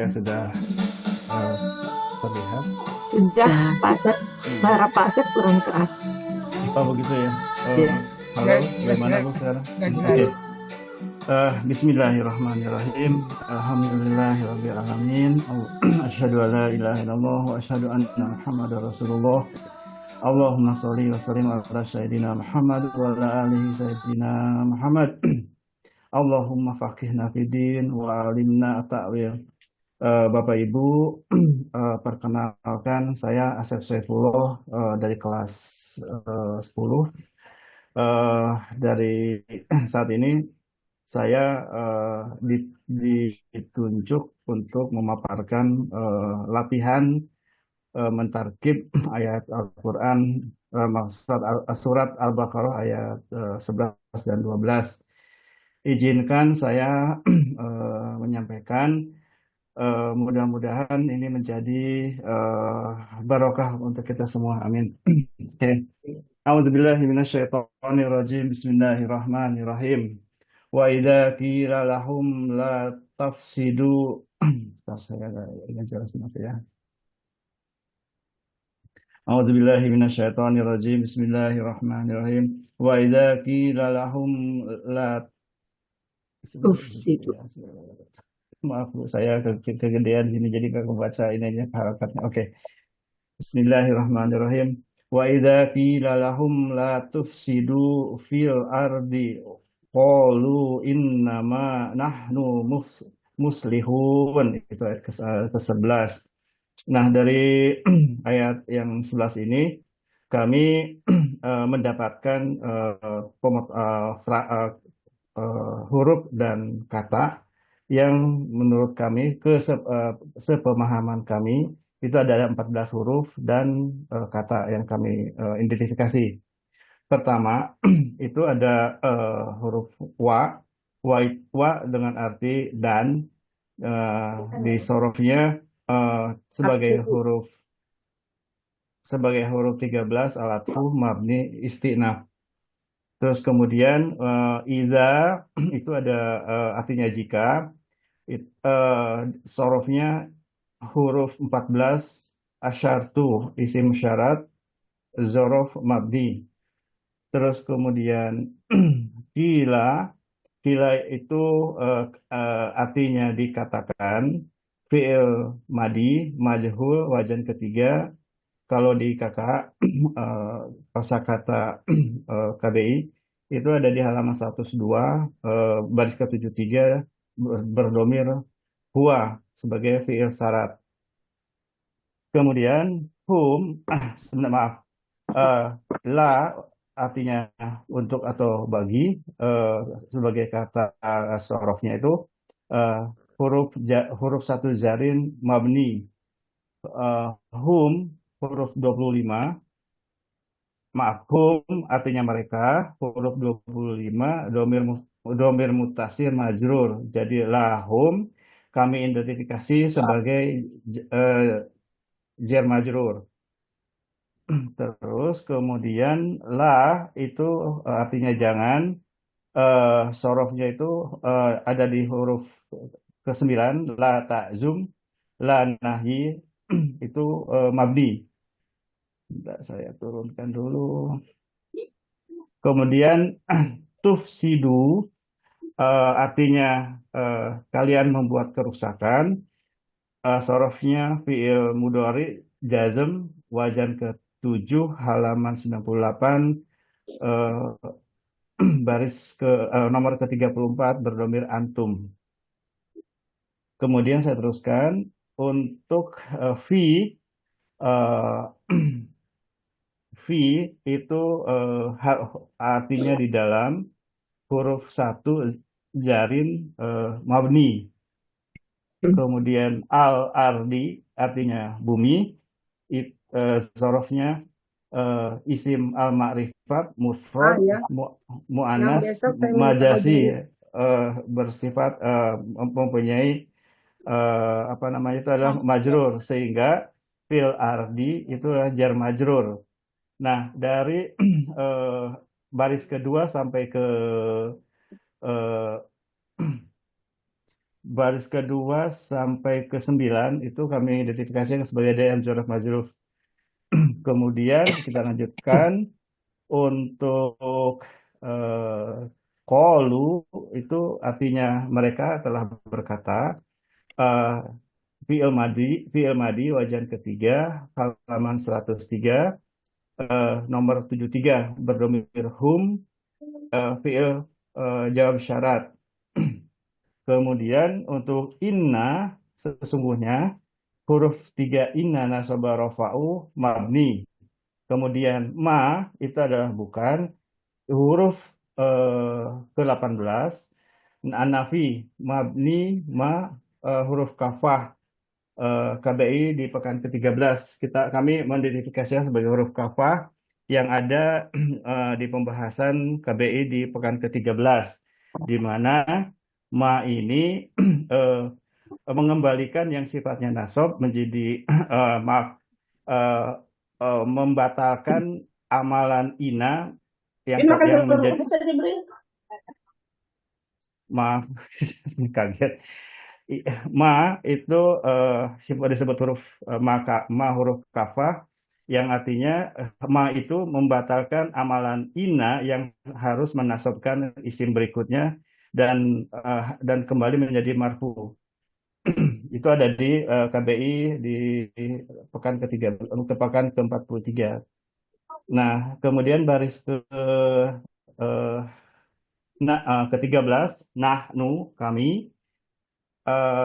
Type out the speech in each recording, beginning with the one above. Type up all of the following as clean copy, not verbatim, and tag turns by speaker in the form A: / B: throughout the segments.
A: saya sudah eh, terlihat.
B: Sudah,
C: Sudah.
B: Pak Asep. Suara Pak Asep kurang keras.
A: Oh begitu ya.
B: Ya.
A: Halo,
D: Jelas,
A: bagaimana
D: jelas,
A: Bu sekarang?
D: jelas, jelas.
A: Oke. Bismillahirrahmanirrahim. Alhamdulillahirabbil alamin. Asyhadu an la ilaha illallah wa asyhadu anna Muhammadar Rasulullah. Allahumma sholli wa sallim ala sayyidina Muhammad wa ala alihi sayyidina Muhammad. Allahumma faqihna fiddin wa alimna ta'wil. Bapak Ibu, perkenalkan saya Asep Saifullah dari kelas 10. Eh, dari saat ini saya ditunjuk untuk memaparkan latihan mentarkib ayat Al-Quran, maksud surat Al-Baqarah ayat 11 dan 12. Izinkan saya menyampaikan. Mudah-mudahan ini menjadi barokah untuk kita semua. Amin. Oke. A'udzubillahi minasyaitonirrajim. Bismillahirrahmanirrahim. Wa idza qila lahum la tafsidu. Bentar, saya nggak jelas maaf ya. A'udzubillahi minasyaitonirrajim. Bismillahirrahmanirrahim. Wa idza qila lahum la.
B: Itu.
A: Maaf Bu, saya kegedean sini jadi nggak kebaca ini aja harakatnya. Oke. Bismillahirrahmanirrahim. Wa idza qila lahum la tufsidu fil ardi qalu innama nahnu muslihun. Itu ayat ke-11. Nah, dari ayat yang 11 ini kami mendapatkan huruf dan kata yang menurut kami sepemahaman kami itu ada 14 huruf dan kata yang kami identifikasi. Pertama itu ada huruf wa, wa dengan arti dan, di sorofnya sebagai huruf 13 alatfu mabni istinaf. Terus kemudian iza itu ada artinya jika. Sorofnya huruf 14 asyartu isim syarat zorof mabni. Terus kemudian kila, kila itu artinya dikatakan, fi'il madi majhul wajan ketiga. Kalau di KK kosakata KBI itu ada di halaman 102 baris ke-73 berdomir huwa sebagai fi'il syarat. Kemudian hum, maaf, eh, la artinya untuk atau bagi, eh, sebagai kata sorofnya itu eh, huruf satu zarin mabni. Hum huruf 25, maaf, hum artinya mereka, huruf 25 domir mutasir majrur. Jadi lahum kami identifikasi sebagai eh, jar majrur. Terus kemudian lah itu artinya jangan, sorofnya itu ada di huruf ke-9, la ta'zum, la nahi itu mabni. Bentar, saya turunkan dulu. Kemudian tufsidu artinya kalian membuat kerusakan. Sorofnya fi'il mudhari jazm wajan ke-7 halaman 98 eh, baris nomor ke-34 berdomir antum. Kemudian saya teruskan untuk fi, eh, fi itu artinya di dalam huruf satu jarin mabni. Kemudian al-ardi artinya bumi. Zorofnya isim al-ma'rifat mufrad
D: Ya. Yang
A: mu'annas
D: besok saya minta
A: majasi,
D: bajunya.
A: bersifat mempunyai apa namanya itu adalah majrur, sehingga fil ardi itu adalah jar majrur. Nah, dari eh, baris kedua sampai ke eh, baris kedua sampai ke 9 itu kami identifikasikan sebagai DM Jorf Majruf. Kemudian kita lanjutkan untuk qalu itu artinya mereka telah berkata, eh, fi'il madi wajan ketiga halaman 103, nomor 73 berdomir hum, fi'il jawab syarat. Kemudian untuk inna sesungguhnya huruf 3 inna nasaba rafa'u mabni. Kemudian ma itu adalah bukan. Huruf ke-18 An-Nafi mabni ma, huruf kafah, KBI di pekan ke-13 kami mengidentifikasikan sebagai huruf kafah yang ada di pembahasan KBI di pekan ke-13, di mana ma ini eh, mengembalikan yang sifatnya nasab menjadi maaf, eh, membatalkan amalan ina yang
C: Ini makan
A: yang
C: dulu,
A: menjadi,
C: bisa diberi.
A: maaf, kaget. Ma itu disebut huruf ma huruf kafah yang artinya ma itu membatalkan amalan ina yang harus menasabkan isim berikutnya dan kembali menjadi marfu. Itu ada di KBI di pekan ketiga, ke pekan ke-43. Nah, kemudian baris eh, ke-13 nahnu kami,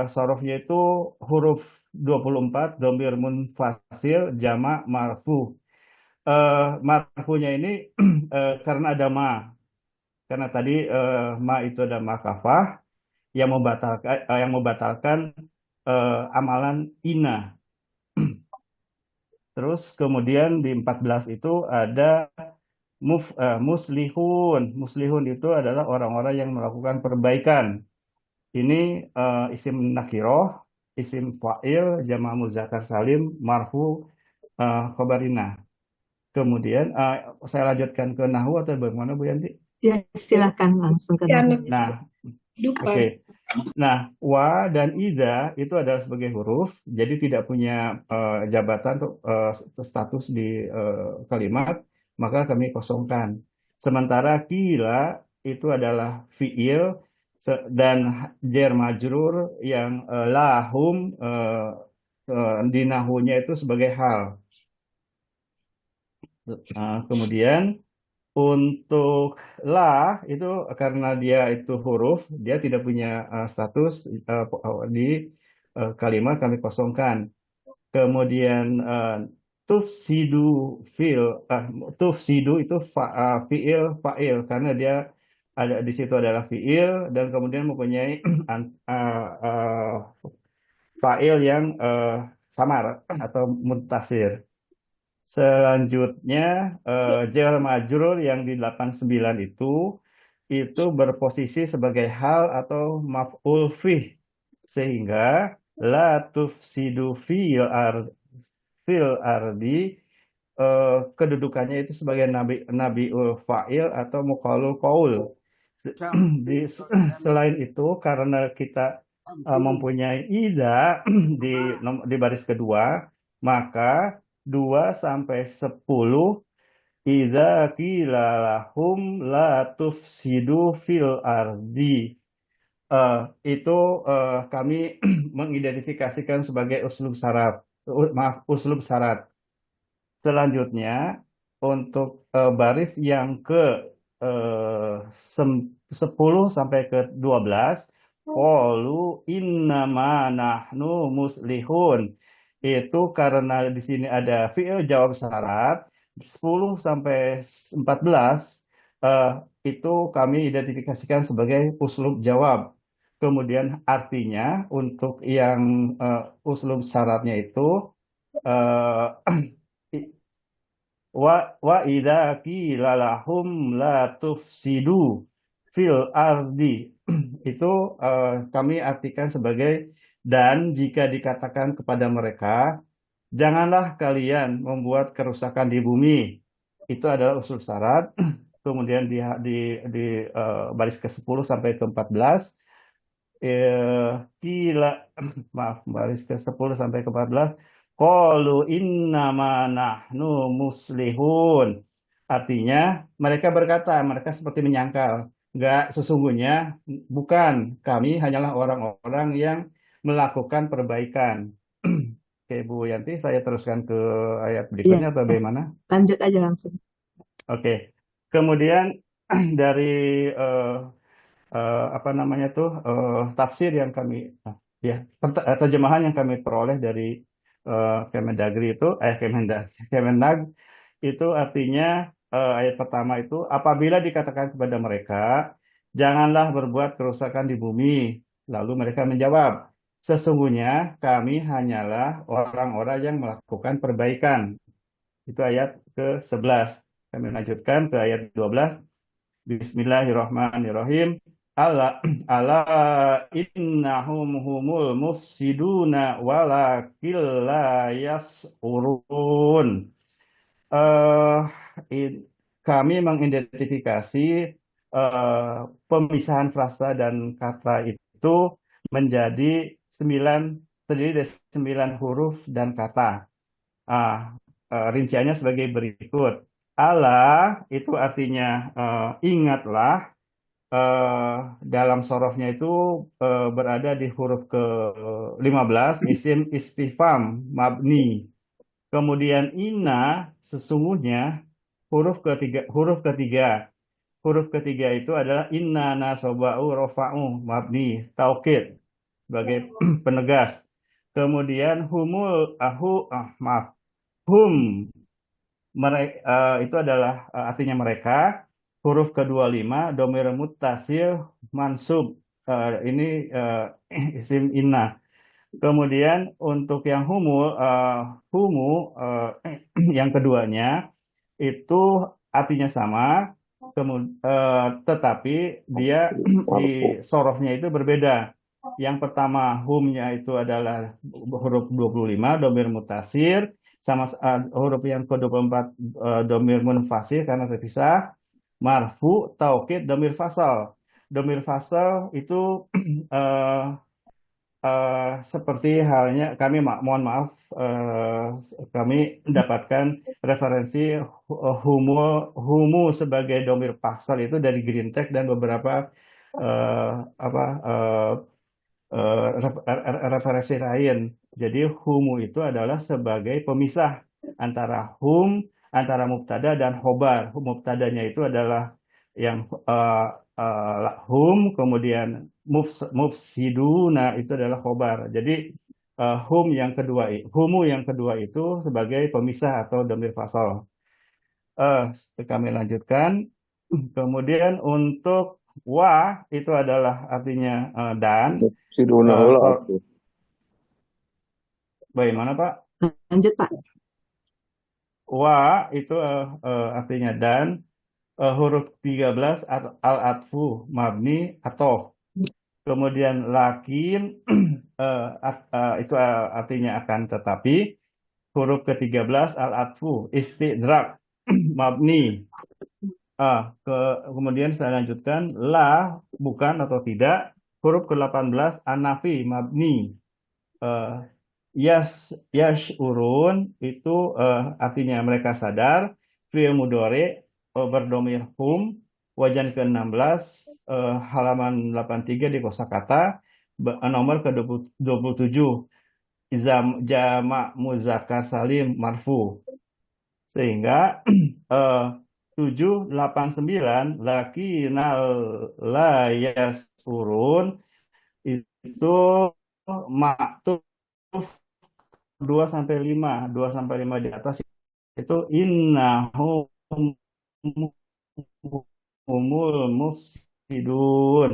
A: sorofnya itu huruf 24 domir munfasil jamak marfu. Marfunya ini karena ada ma. Karena tadi ma itu ada ma kafah yang membatalkan amalan ina. Terus kemudian di 14 itu ada muslihun. Muslihun itu adalah orang-orang yang melakukan perbaikan. Ini isim nakiroh, isim fa'il, jama' muzakkar salim, marfu, khobarina. Kemudian saya lanjutkan ke nahu atau bagaimana Bu Yanti?
B: Ya, silakan langsung ke
C: Ya,
B: Nabi.
A: Nah,
C: lupa.
A: oke. Nah, wa dan iza itu adalah sebagai huruf, jadi tidak punya jabatan atau status di kalimat, maka kami kosongkan. Sementara kila itu adalah fiil dan jar majrur yang lahum di nahunya itu sebagai hal. Kemudian untuk lah itu karena dia itu huruf, dia tidak punya status di kalimat, kami kosongkan. Kemudian tufsidu fil tufsidu itu fiil fa'il karena dia ada di situ adalah fiil dan kemudian mempunyai fa'il yang samar atau muntasir. Selanjutnya jar majrur yang di 89 itu berposisi sebagai hal atau maf'ul fih, sehingga la tufsidu fil ardi, kedudukannya itu sebagai nabiul fa'il atau muqallul qaul. Selain itu karena kita mempunyai ida di baris kedua, maka 2 sampai 10 idza qila lahum la tufsidu fil ardi. Eh, itu kami mengidentifikasikan sebagai uslub syarat. Uslub syarat. Selanjutnya untuk baris yang ke 10 sampai ke 12, qalu innama nahnu muslihun. Itu karena di sini ada fi'il jawab syarat 10 sampai 14, eh, itu kami identifikasikan sebagai uslub jawab. Kemudian artinya untuk yang uslub syaratnya itu eh, wa idza qila lahum la tufsidu fil ardi, itu kami artikan sebagai dan jika dikatakan kepada mereka janganlah kalian membuat kerusakan di bumi, itu adalah usul syarat. Kemudian di baris ke-10 sampai ke-14 Kila maaf baris ke 10 sampai ke 14 qalu innama nahnu muslihun. Artinya mereka berkata, mereka seperti menyangkal, enggak, sesungguhnya bukan, kami hanyalah orang-orang yang melakukan perbaikan. Oke, Bu Yanti, saya teruskan ke ayat
B: Iya,
A: berikutnya atau bagaimana?
B: lanjut aja langsung.
A: Oke. Kemudian dari eh, apa namanya tuh tafsir yang kami ya terjemahan yang kami peroleh dari Kemendagri itu Kemendag itu artinya ayat pertama itu apabila dikatakan kepada mereka janganlah berbuat kerusakan di bumi, lalu mereka menjawab sesungguhnya kami hanyalah orang-orang yang melakukan perbaikan. Itu ayat ke-11. Kami lanjutkan ke ayat 12. Bismillahirrahmanirrahim. Ala ala innahum humul mufsiduna walakil la yas'urun. Eh, i- Kami mengidentifikasi pemisahan frasa dan kata itu menjadi sembilan, terdiri dari 9 huruf dan kata. Ah, Rinciannya sebagai berikut. Allah itu artinya ingatlah, eh, dalam sorofnya itu berada di huruf ke-15 isim istifham mabni. Kemudian ina sesungguhnya huruf ketiga itu adalah inna nasoba'u rofa'u mabni taukid sebagai penegas. Kemudian maaf, hum itu adalah artinya mereka. Huruf ke-25 domir muttasil mansub. Ini isim inna. Kemudian untuk yang humu yang keduanya itu artinya sama, tetapi dia di
C: Marfu.
A: sorofnya itu berbeda. Yang pertama humnya itu adalah huruf 25 domir mutasir, sama huruf yang ke-24 domir munfasir karena terpisah, marfu, taukid, domir fasal. Domir fasal itu eh, seperti halnya kami mohon maaf, kami mendapatkan referensi humu sebagai domir pasal itu dari Green Tech dan beberapa eh, apa referensi lain. Jadi humu itu adalah sebagai pemisah antara mubtada dan khobar. Mubtadanya itu adalah yang hum, kemudian mufsiduna itu adalah khobar. Jadi humu yang kedua itu sebagai pemisah atau dhamir fasal. Kami lanjutkan. Kemudian untuk wa itu adalah artinya dan.
C: Siduna
A: Eh,
C: heula
A: so-
C: atuh.
A: Bagaimana Pak?
B: Lanjut, Pak.
A: Wa itu artinya dan. Huruf 13 al-atfu mabni atau. Kemudian lakin itu artinya akan tetapi. Huruf ke-13 al-atfu istidrak mabni. Kemudian saya lanjutkan la bukan atau tidak. Huruf ke-18 an-nafi mabni. Eh, urun itu artinya mereka sadar. Fi'il mudhari berdomir hum. Wajan ke-16 halaman 83 di kosakata nomor ke-27 jamak muzakkar salim marfu. Sehingga 789 lakinal layas urun itu maktub 2 sampai 5 di atas itu innahum humul mufsidun.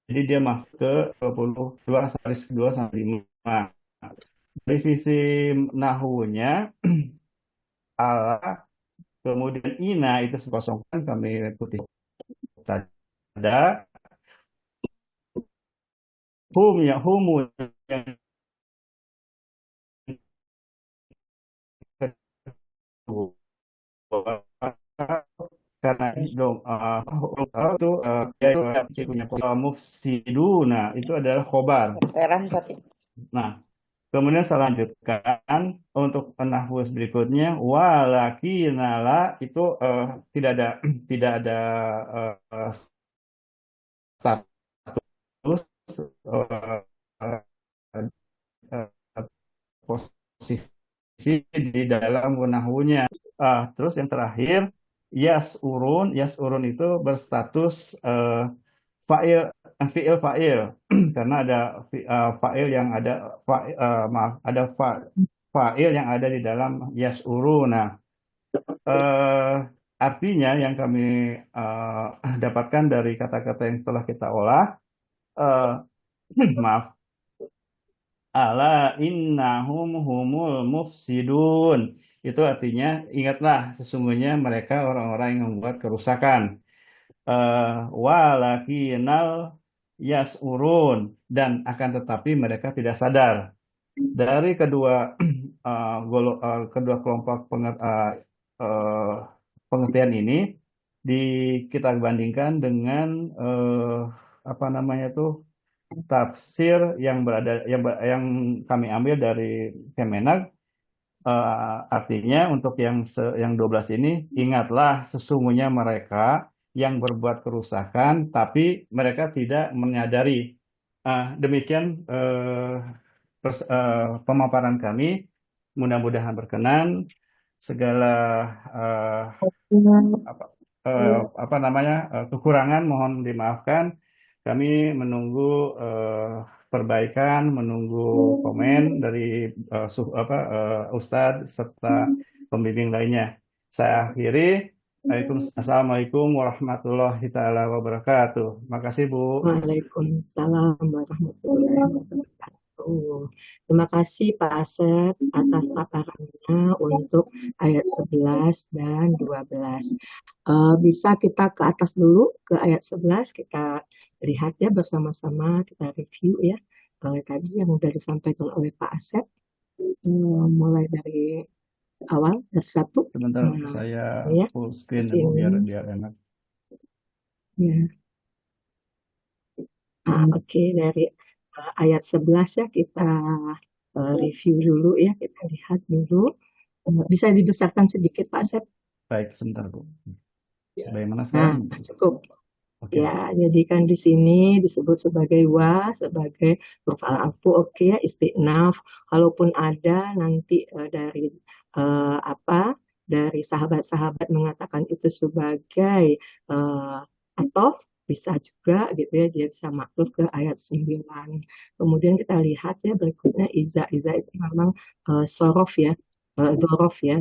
A: Jadi dia masuk ke 22 baris kedua sampai 5. Dari sisi nahunya Allah, kemudian ina itu sekosongkan kami putih ada humu yang kedua karena dong itu dia punya mufsiduna itu adalah khobar.
C: Terang tadi.
A: Nah, kemudian saya lanjutkan untuk nahwu berikutnya walakinala itu tidak ada tidak ada eh, status eh, eh, posisi di dalam nahwunya. Terus yang terakhir yas urun itu berstatus fa'il fi'il fa'il karena ada fa'il yang ada maaf ada fa'il yang ada di dalam yas urun. Nah, eh, artinya yang kami dapatkan dari kata-kata yang setelah kita olah, eh, maaf, ala innahum humul mufsidun. Itu artinya ingatlah sesungguhnya mereka orang-orang yang membuat kerusakan. Walakinal yasurun dan akan tetapi mereka tidak sadar. Dari kedua kedua kelompok pengertian ini di kita bandingkan dengan apa namanya tuh tafsir yang yang kami ambil dari Kemenag. Artinya untuk yang 12 ini ingatlah sesungguhnya mereka yang berbuat kerusakan tapi mereka tidak menyadari. Demikian pemaparan kami, mudah-mudahan berkenan. Segala apa, apa namanya kekurangan mohon dimaafkan. Kami menunggu perbaikan, menunggu komen dari Ustadz serta pembimbing lainnya. Saya akhiri. Assalamualaikum warahmatullahi taala wabarakatuh. Makasih Bu.
B: Waalaikumsalam warahmatullahi wabarakatuh. Terima kasih Pak Asep atas paparannya untuk ayat 11 dan 12. Bisa kita ke atas dulu ke ayat 11, kita lihat ya bersama-sama, kita review ya. Tadi yang sudah disampaikan oleh Pak Asep, mulai dari awal, dari satu.
A: Sebentar saya
B: ya,
A: full screen
B: di
A: biar
B: sini.
A: enak.
B: Ya. Oke, dari ayat 11 ya kita review dulu ya, kita lihat dulu. Bisa dibesarkan sedikit Pak Asep?
A: Baik, sebentar Bu. Bagaimana
B: Nah,
A: sekarang?
B: cukup.
A: Oke.
B: Ya, jadi kan di sini disebut sebagai sebagai maf'al amfu, oke ya, istiqnaf. Kalaupun ada nanti dari dari sahabat-sahabat mengatakan itu sebagai atau bisa juga gitu ya, dia bisa makluf ke ayat 9. Kemudian kita lihat ya berikutnya iza itu memang sorof ya, dorof ya,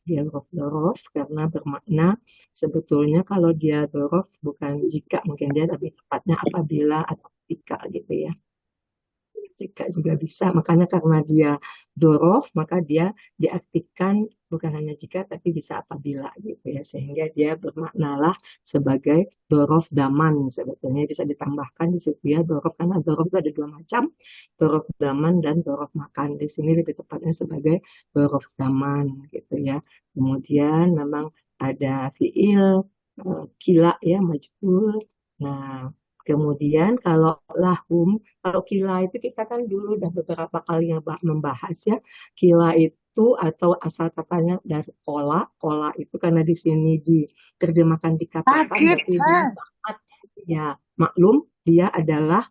B: dia dorof karena bermakna sebetulnya kalau dia dorof bukan jika, mungkin dia lebih tepatnya apabila atau ketika gitu ya. Jika juga bisa, makanya karena dia dorof maka dia diartikan bukan hanya jika tapi bisa apabila gitu ya, sehingga dia bermaknalah sebagai dorof daman. Sebetulnya bisa ditambahkan di situ ya dorof, karena dorof itu ada dua macam, dorof daman dan dorof makan. Di sini lebih tepatnya sebagai dorof zaman gitu ya. Kemudian memang ada fiil kila ya, majhul. Nah, kemudian kalau lahum, kalau kila itu kita kan dulu udah beberapa kali membahas ya. Kila itu atau asal katanya dari kola. Kola itu karena di sini diterjemahkan dikatakan, berarti dia sangat ya maklum dia adalah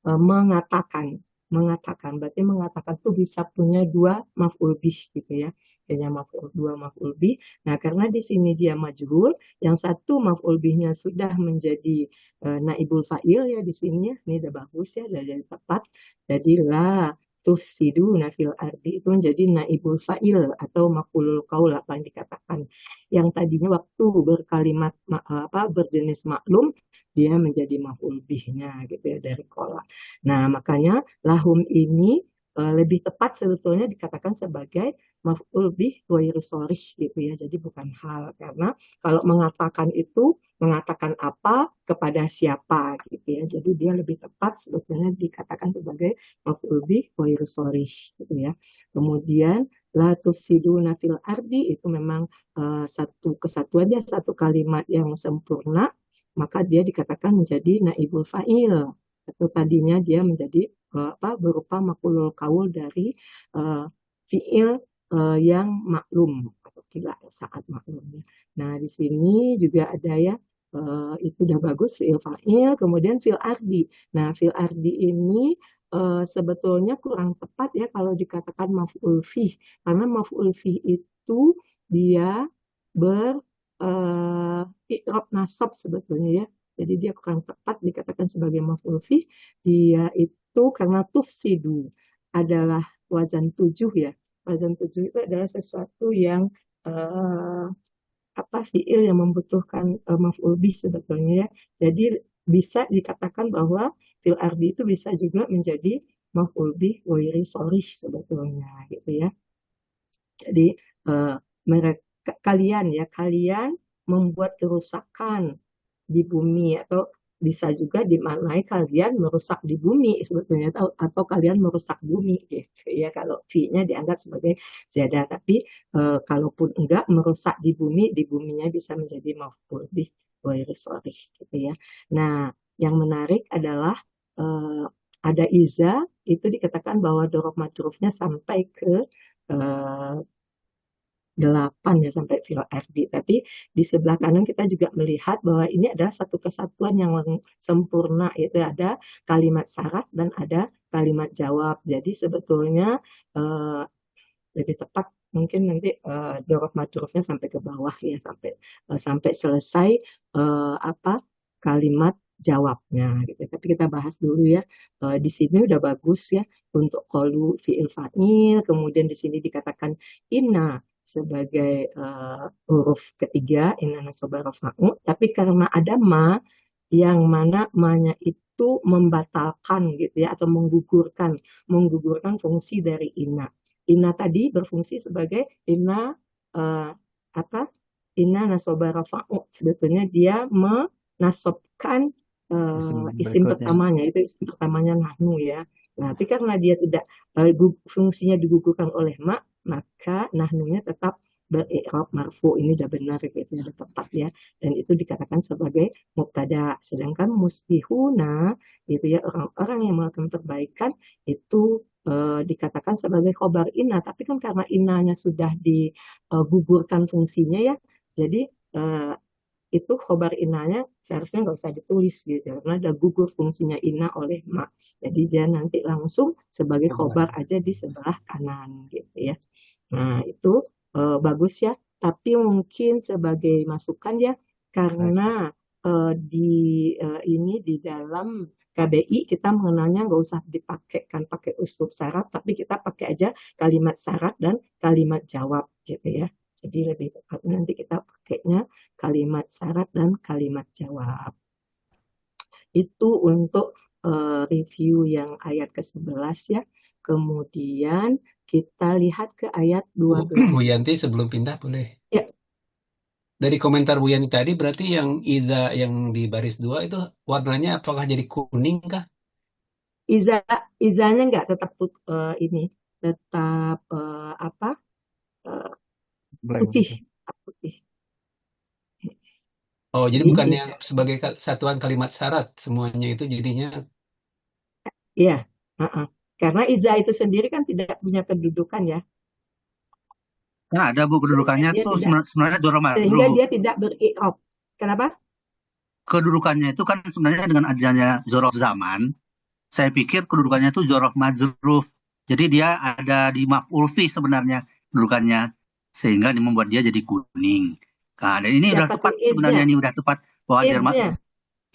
B: mengatakan. Mengatakan, berarti mengatakan tuh bisa punya dua maf'ul bih gitu ya. Punya dua maf'ul bih. Nah, karena di sini dia majhul, yang satu maf'ul bihnya sudah menjadi naibul fa'il ya di sini ya. Ini udah bagus ya, udah jadi tepat. Jadi la tufsidu nafil ardi itu menjadi naibul fa'il atau maf'ulul qaul apa yang dikatakan. Yang tadinya waktu berkalimat berjenis maklum dia menjadi maf'ul bihnya gitu ya dari kola. Nah, makanya lahum ini lebih tepat sebetulnya dikatakan sebagai maf'ul bih ghairu sharih gitu ya. Jadi bukan hal, karena kalau mengatakan itu mengatakan apa kepada siapa gitu ya. Jadi dia lebih tepat sebetulnya dikatakan sebagai maf'ul bih ghairu sharih gitu ya. Kemudian la tufsiduna fil ardi itu memang satu kesatuannya, satu kalimat yang sempurna, maka dia dikatakan menjadi naibul fa'il. Atau tadinya dia menjadi berupa maf'ulul qaul dari fi'il yang maklum atau kila saat maklumnya. Nah, di sini juga ada ya, itu udah bagus fi'il fa'il, kemudian fi'il ardi. Nah, fi'il ardi ini sebetulnya kurang tepat ya kalau dikatakan maf'ul fih, karena maf'ul fih itu dia ber i'rab nasab sebetulnya ya. Jadi dia kurang tepat dikatakan sebagai maf'ul fih. Dia itu karena tufsidu adalah wazan 7 ya. Wazan 7 itu adalah sesuatu yang fiil yang membutuhkan maf'ul bih sebetulnya ya. Jadi bisa dikatakan bahwa fil ardi itu bisa juga menjadi maf'ul bih ghairi sharih sebetulnya gitu ya. Jadi mereka kalian membuat kerusakan di bumi, atau bisa juga dimaknai kalian merusak di bumi sebetulnya, atau kalian merusak bumi gitu ya, kalau fi-nya dianggap sebagai ziyadah. Tapi kalaupun enggak merusak di buminya bisa menjadi maf'ul bih ghairi sharih gitu ya. Nah, yang menarik adalah ada iza itu dikatakan bahwa dorob majrufnya sampai ke 8 ya, sampai fil ardi. Tapi di sebelah kanan kita juga melihat bahwa ini adalah satu kesatuan yang sempurna, yaitu ada kalimat syarat dan ada kalimat jawab. Jadi sebetulnya lebih tepat mungkin nanti dorob majrufnya sampai ke bawah ya, sampai selesai kalimat jawabnya gitu. Tapi kita bahas dulu ya. Di sini udah bagus ya untuk qalu fi'il fa'il, kemudian di sini dikatakan inna sebagai huruf ketiga, inna nasaba rafa'u, tapi karena ada ma yang mana ma-nya itu membatalkan gitu ya, atau menggugurkan fungsi dari inna. Inna tadi berfungsi sebagai inna inna nasaba rafa'u, sebetulnya dia menasobkan isim pertamanya, itu isim pertamanya nahnu ya. Nah, tapi karena dia tidak fungsinya digugurkan oleh ma, maka nahnunya tetap beri'rab marfu. Ini udah benar gitu, udah tepat ya, dan itu dikatakan sebagai mubtada. Sedangkan muslihuna gitu ya, orang-orang yang melakukan perbaikan itu dikatakan sebagai khobar inna, tapi kan karena innanya sudah digugurkan fungsinya ya, jadi itu khobar innanya seharusnya nggak usah ditulis gitu, karena ada gugur fungsinya inna oleh ma. Jadi dia nanti langsung sebagai khobar aja di sebelah kanan gitu ya. Nah, itu bagus ya. Tapi mungkin sebagai masukan ya, karena ini di dalam KBI kita mengenalnya nggak usah pakai uslub syarat, tapi kita pakai aja kalimat syarat dan kalimat jawab gitu ya. Jadi lebih tepat nanti kita pakainya kalimat syarat dan kalimat jawab. Itu untuk review yang ayat ke-11 ya. Kemudian kita lihat ke ayat 12.
C: Bu Yanti sebelum pindah boleh.
B: Ya.
C: Dari komentar Bu Yanti tadi berarti yang iza yang di baris 2 itu warnanya apakah jadi kuning kah?
B: Izanya nggak tetap ini, tetap putih.
C: Oh, jadi bukannya sebagai satuan kalimat syarat semuanya itu jadinya?
B: Iya, karena iza itu sendiri kan tidak punya kedudukan ya.
D: Nah, ada Bu kedudukannya tuh sebenarnya jorob majruf.
B: Sehingga dia tidak beri'rab. Kenapa?
D: Kedudukannya itu kan sebenarnya dengan adanya jorob zaman, saya pikir kedudukannya itu jorob majruf. Jadi dia ada di maf'ul fi sebenarnya kedudukannya, sehingga membuat dia jadi kuning. Nah, dan ini udah tepat sebenarnya, ini udah tepat bahwa dia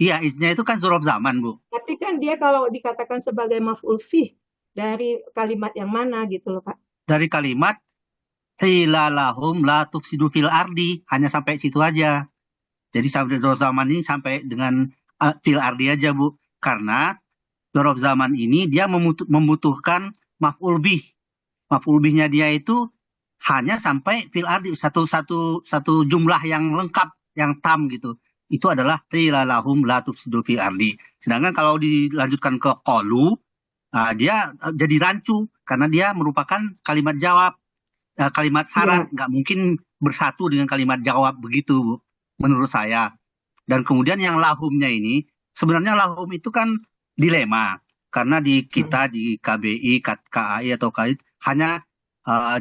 D: iya, iznya itu kan jorob zaman, Bu.
B: Tapi kan dia kalau dikatakan sebagai maf'ul fi dari kalimat yang mana gitu loh, Pak?
D: Dari kalimat hilalahum la tufsidu fil ardi, hanya sampai situ aja. Jadi sampai jorob zaman ini sampai dengan fil ardi aja, Bu. Karena jorob zaman ini dia membutuhkan maf'ul bih. Maf'ul bihnya dia itu hanya sampai fil ardi, satu jumlah yang lengkap, yang tam gitu. Itu adalah hilalahum la tufsidu fil ardi. Sedangkan kalau dilanjutkan ke qalu, dia jadi rancu karena dia merupakan kalimat jawab. kalimat
B: Iya,
D: syarat, nggak mungkin bersatu dengan kalimat jawab begitu, Bu, menurut saya. Dan kemudian yang lahumnya ini, sebenarnya lahum itu kan dilema. Karena di kita, di KBI, KAI, atau KAI, hanya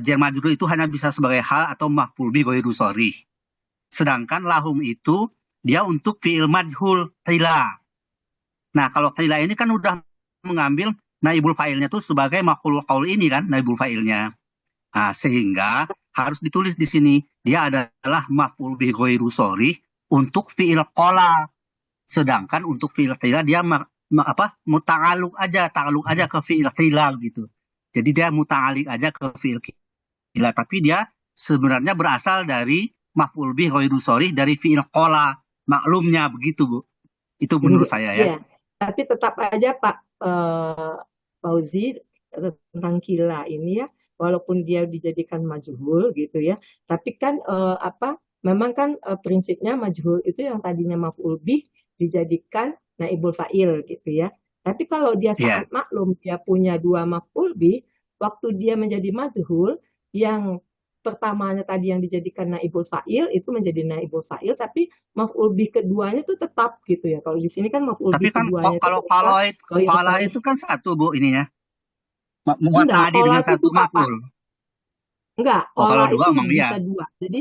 D: jar majrur itu hanya bisa sebagai hal atau maf'ul bi ghairu sharih. Sedangkan lahum itu, dia untuk fi'il majhul, qila. Nah, kalau qila ini kan udah mengambil naibul fa'ilnya tuh sebagai maf'ul qaul ini kan, naibul fa'ilnya. Nah, sehingga harus ditulis di sini, dia adalah maf'ul bi ghairu sharih untuk fi'il qala. Sedangkan untuk fi'il qila dia muta'alluq aja ke fi'il qila gitu. Jadi dia muta'alliq aja ke fi'il qila, tapi dia sebenarnya berasal dari maf'ul bi ghairu sharih dari fi'il qala, maklumnya begitu, Bu. Itu menurut saya ya.
B: iya. Tapi tetap aja Pak Fauzi tentang kila ini ya, walaupun dia dijadikan majhul gitu ya, tapi kan memang kan prinsipnya majhul itu yang tadinya maf'ul bih dijadikan naibul fa'il gitu ya. Tapi kalau dia
D: Iya.
B: saat maklum dia punya dua maf'ul bih, waktu dia menjadi majhul, yang pertamanya tadi yang dijadikan naibul fa'il itu menjadi naibul fa'il, tapi maf'ul bih keduanya itu tetap gitu ya. Kalau di sini kan maf'ul
D: Tapi
B: bih
D: kan
B: keduanya itu
D: kalau
B: berupa ghairu
D: qala
B: sharih.
D: itu kan satu, Bu, ininya.
B: Enggak,
D: Muwatta'adi
B: kola
D: dengan
B: itu
D: satu
B: dua Pak.
D: maf'ul.
B: Enggak,
D: Oh, kalau
B: kola
D: dua
B: itu
D: emang
B: bisa
D: iya.
B: dua. Jadi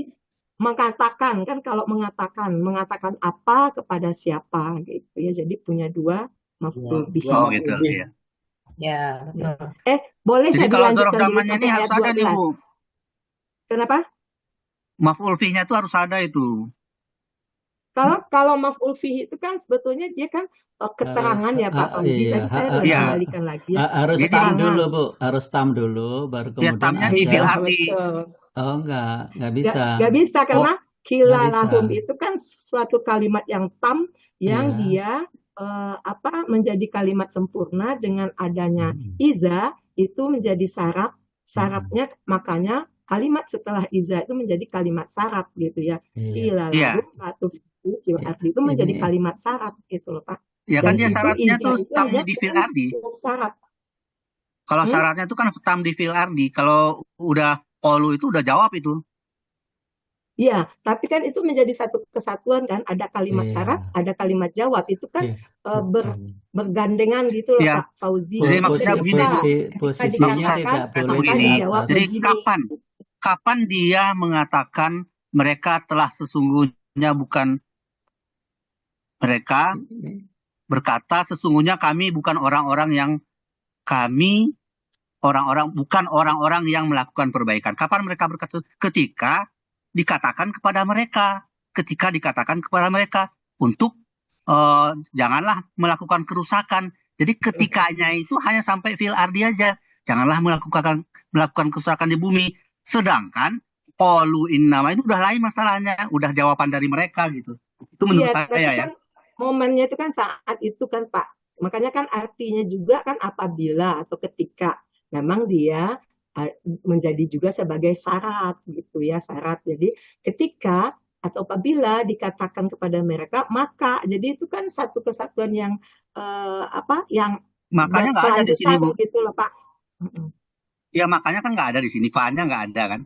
B: mengatakan kan, kalau mengatakan apa kepada siapa gitu ya. Jadi punya dua maf'ul bih.
D: Oh, gitu. Iya.
E: Ya, betul.
B: Boleh
D: Jadi
B: saya
D: kalau dzaraf
B: dilanjutkan dulu
D: zamannya ini
B: sampai
D: harus
B: ayat
D: ada nih,
B: 12.
D: Bu.
B: Kenapa?
D: Maf'ul fi'nya itu harus ada itu.
B: Kalau maf'ul fihi itu kan sebetulnya dia kan keterangan ya Pak Fauzi.
F: Iya,
B: Tadi saya
D: Iya.
B: kembalikan lagi ya.
F: harus
D: Jadi
F: tam
B: Keterangan.
F: dulu, Bu. Harus tam dulu, baru
D: Ya,
F: kemudian
D: tamnya di
F: ada.
D: fil
B: Iya,
D: ardi.
B: betul.
F: Oh, enggak bisa.
B: Nggak bisa
D: Oh,
B: karena
F: Nggak
B: kila
F: bisa.
B: lahum itu kan suatu kalimat yang tam yang
F: Iya.
B: dia menjadi kalimat sempurna dengan adanya
F: Mm-mm.
B: iza itu menjadi syarat.
F: Mm-mm.
B: Syaratnya makanya kalimat setelah iza itu menjadi kalimat syarat gitu ya.
F: Iya.
B: Kila
D: iya.
B: lahum latufsidu fil
F: Ya,
B: ardi itu menjadi
F: ini
B: kalimat syarat gitu loh Pak.
D: Ya kan
B: Dan
D: dia
B: itu
D: syaratnya
B: iza
D: tuh
B: itu
D: tam
B: hanya
D: di fil ardi.
B: cukup syarat.
D: Kalau
B: Hmm?
D: syaratnya itu kan tam di fil ardi. Kalau udah qalu itu udah jawab itu.
B: Iya, tapi kan itu menjadi satu kesatuan kan, ada kalimat syarat,
F: iya.
B: ada kalimat jawab. Itu kan
F: Iya,
B: ber-
F: betul.
B: bergandengan gitu loh
D: Iya.
B: Pak Fauzi.
D: Jadi maksudnya begini, Bu.
B: Ketika
F: Posisinya
D: Maksudnya
F: tidak
B: dikatakan,
F: boleh
B: maka
F: di
D: begini.
B: dijawab
F: atas.
D: Jadi
B: begini.
D: kapan dia mengatakan mereka telah sesungguhnya bukan mereka berkata sesungguhnya kami bukan orang-orang yang bukan orang-orang yang melakukan perbaikan. Kapan mereka berkata? Ketika dikatakan kepada mereka untuk janganlah melakukan kerusakan. Jadi ketikanya itu hanya sampai fil ardi aja. Janganlah melakukan kerusakan di bumi. Sedangkan qalu innama itu udah lain masalahnya, udah jawaban dari mereka gitu. Itu menurut
B: Iya, tapi
D: saya ya.
B: kan momennya itu kan saat itu kan Pak. Makanya kan artinya juga kan apabila atau ketika memang dia menjadi juga sebagai syarat gitu ya, syarat. Jadi ketika atau apabila dikatakan kepada mereka, maka jadi itu kan satu kesatuan yang yang
D: Makanya nggak ada di sini, Bu.
B: berkelanjutan gitu loh Pak. Mm-mm.
D: Ya makanya kan nggak ada di sini. Fa-nya nggak ada kan.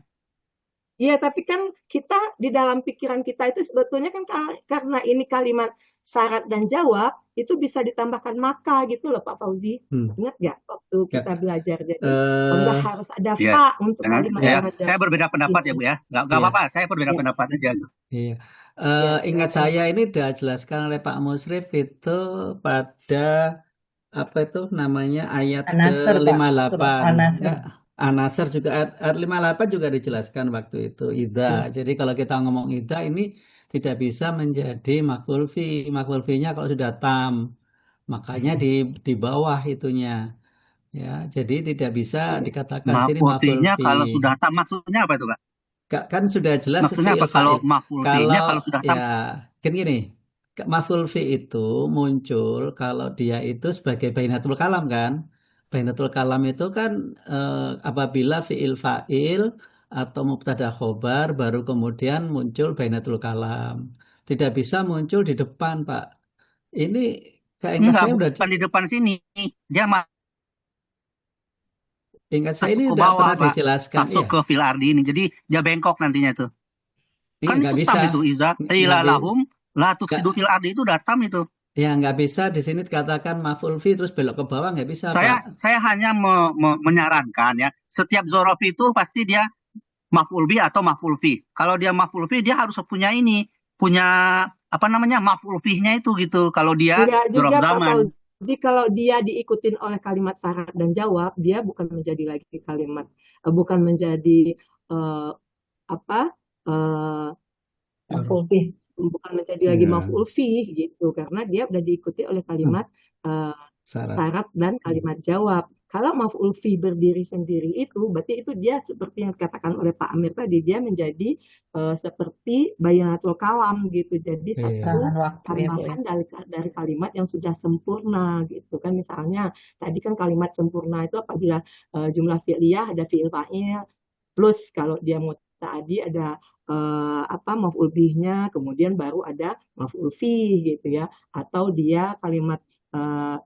B: Iya, tapi kan kita di dalam pikiran kita itu sebetulnya kan karena ini kalimat syarat dan jawab itu bisa ditambahkan maka gitu loh Pak Fauzi. Ingat nggak waktu kita belajar? Jadi enggak harus ada
D: Iya.
B: fa untuk
D: Jangan,
B: kalimat
D: ya,
B: syarat dan
D: saya berbeda pendapat ya, Bu ya. Nggak
F: Iya.
D: apa-apa, saya berbeda
B: Iya.
D: pendapat aja.
F: Iya.
B: Ya,
F: Ingat
B: silakan.
F: saya ini dijelaskan oleh Pak Musrif itu pada apa itu namanya ayat
E: An-Nasr, Pak. Surat
F: ke-58.
E: An-Nasr.
F: Enggak, An-Nasr juga ayat 58 juga dijelaskan waktu itu idza. Jadi kalau kita ngomong idza ini tidak bisa menjadi maf'ul fi. Maf'ul fi-nya kalau sudah tam, makanya di bawah itunya. Ya, jadi tidak bisa dikatakan sini maf'ul
D: Maf'ul-fi'nya
F: fi.
D: kalau sudah tam maksudnya apa itu, Pak?
F: Kan sudah jelas
D: Maksudnya
F: fi'il
D: apa kalau
F: fa'il.
D: maf'ul-fi'nya kalau sudah tam?
F: Ya, kan gini, maf'ul fi itu muncul kalau dia itu sebagai bainatul kalam kan. Bainatul kalam itu kan apabila fi'il fa'il atau mubtada khobar baru kemudian muncul bainatul kalam. Tidak bisa muncul di depan, Pak. Ini kayaknya
D: Enggak,
F: saya udah
D: bukan di depan sini. Dia
F: Ingat saya
D: masuk
F: ini
D: ke
F: udah
D: bawah,
F: pernah
D: Pak.
F: dijelaskan,
D: Masuk
F: iya.
D: ke fil ardi ini. Jadi dia bengkok nantinya tuh.
F: Iya,
D: Kan
F: nggak
D: itu
F: bisa.
D: tam itu Iza.
F: Nggak,
D: Qila
F: bi-
D: lahum la
F: nggak,
D: tufsidu fil ardi itu udah tam itu.
F: ya nggak bisa di sini dikatakan maf'ul fi terus belok ke bawah, nggak bisa,
D: Saya
F: Pak.
D: saya hanya menyarankan ya, setiap zorof itu pasti dia maf'ul bi atau maf'ul fi. Kalau dia maf'ul fi dia harus punya ini, punya apa namanya maf'ul fi-nya itu gitu. Kalau dia
B: Enggak
D: zorof
B: juga Pak
D: zaman.
B: Fauzi, kalau dia diikutin oleh kalimat syarat dan jawab, dia bukan menjadi lagi kalimat, bukan menjadi eh, apa, eh,
E: Maf'ul bih.
B: bukan menjadi lagi
F: Ya,
B: maf'ul fih gitu, karena dia udah diikuti oleh kalimat
F: syarat.
B: syarat dan kalimat jawab. Kalau maf'ul fi berdiri sendiri itu, berarti itu dia seperti yang dikatakan oleh Pak Amir tadi, dia menjadi seperti bayanatul kalam gitu. Jadi
F: Iya.
B: satu
E: Tahan waktu ya, Bu ya.
B: tambahan dari kalimat yang sudah sempurna gitu kan. Misalnya tadi kan kalimat sempurna itu apabila jumlah fi'liyah ada fi'il fa'il, plus kalau dia muta'addi ada maf'ul bihnya, kemudian baru ada maf'ul fi gitu ya. Atau dia kalimat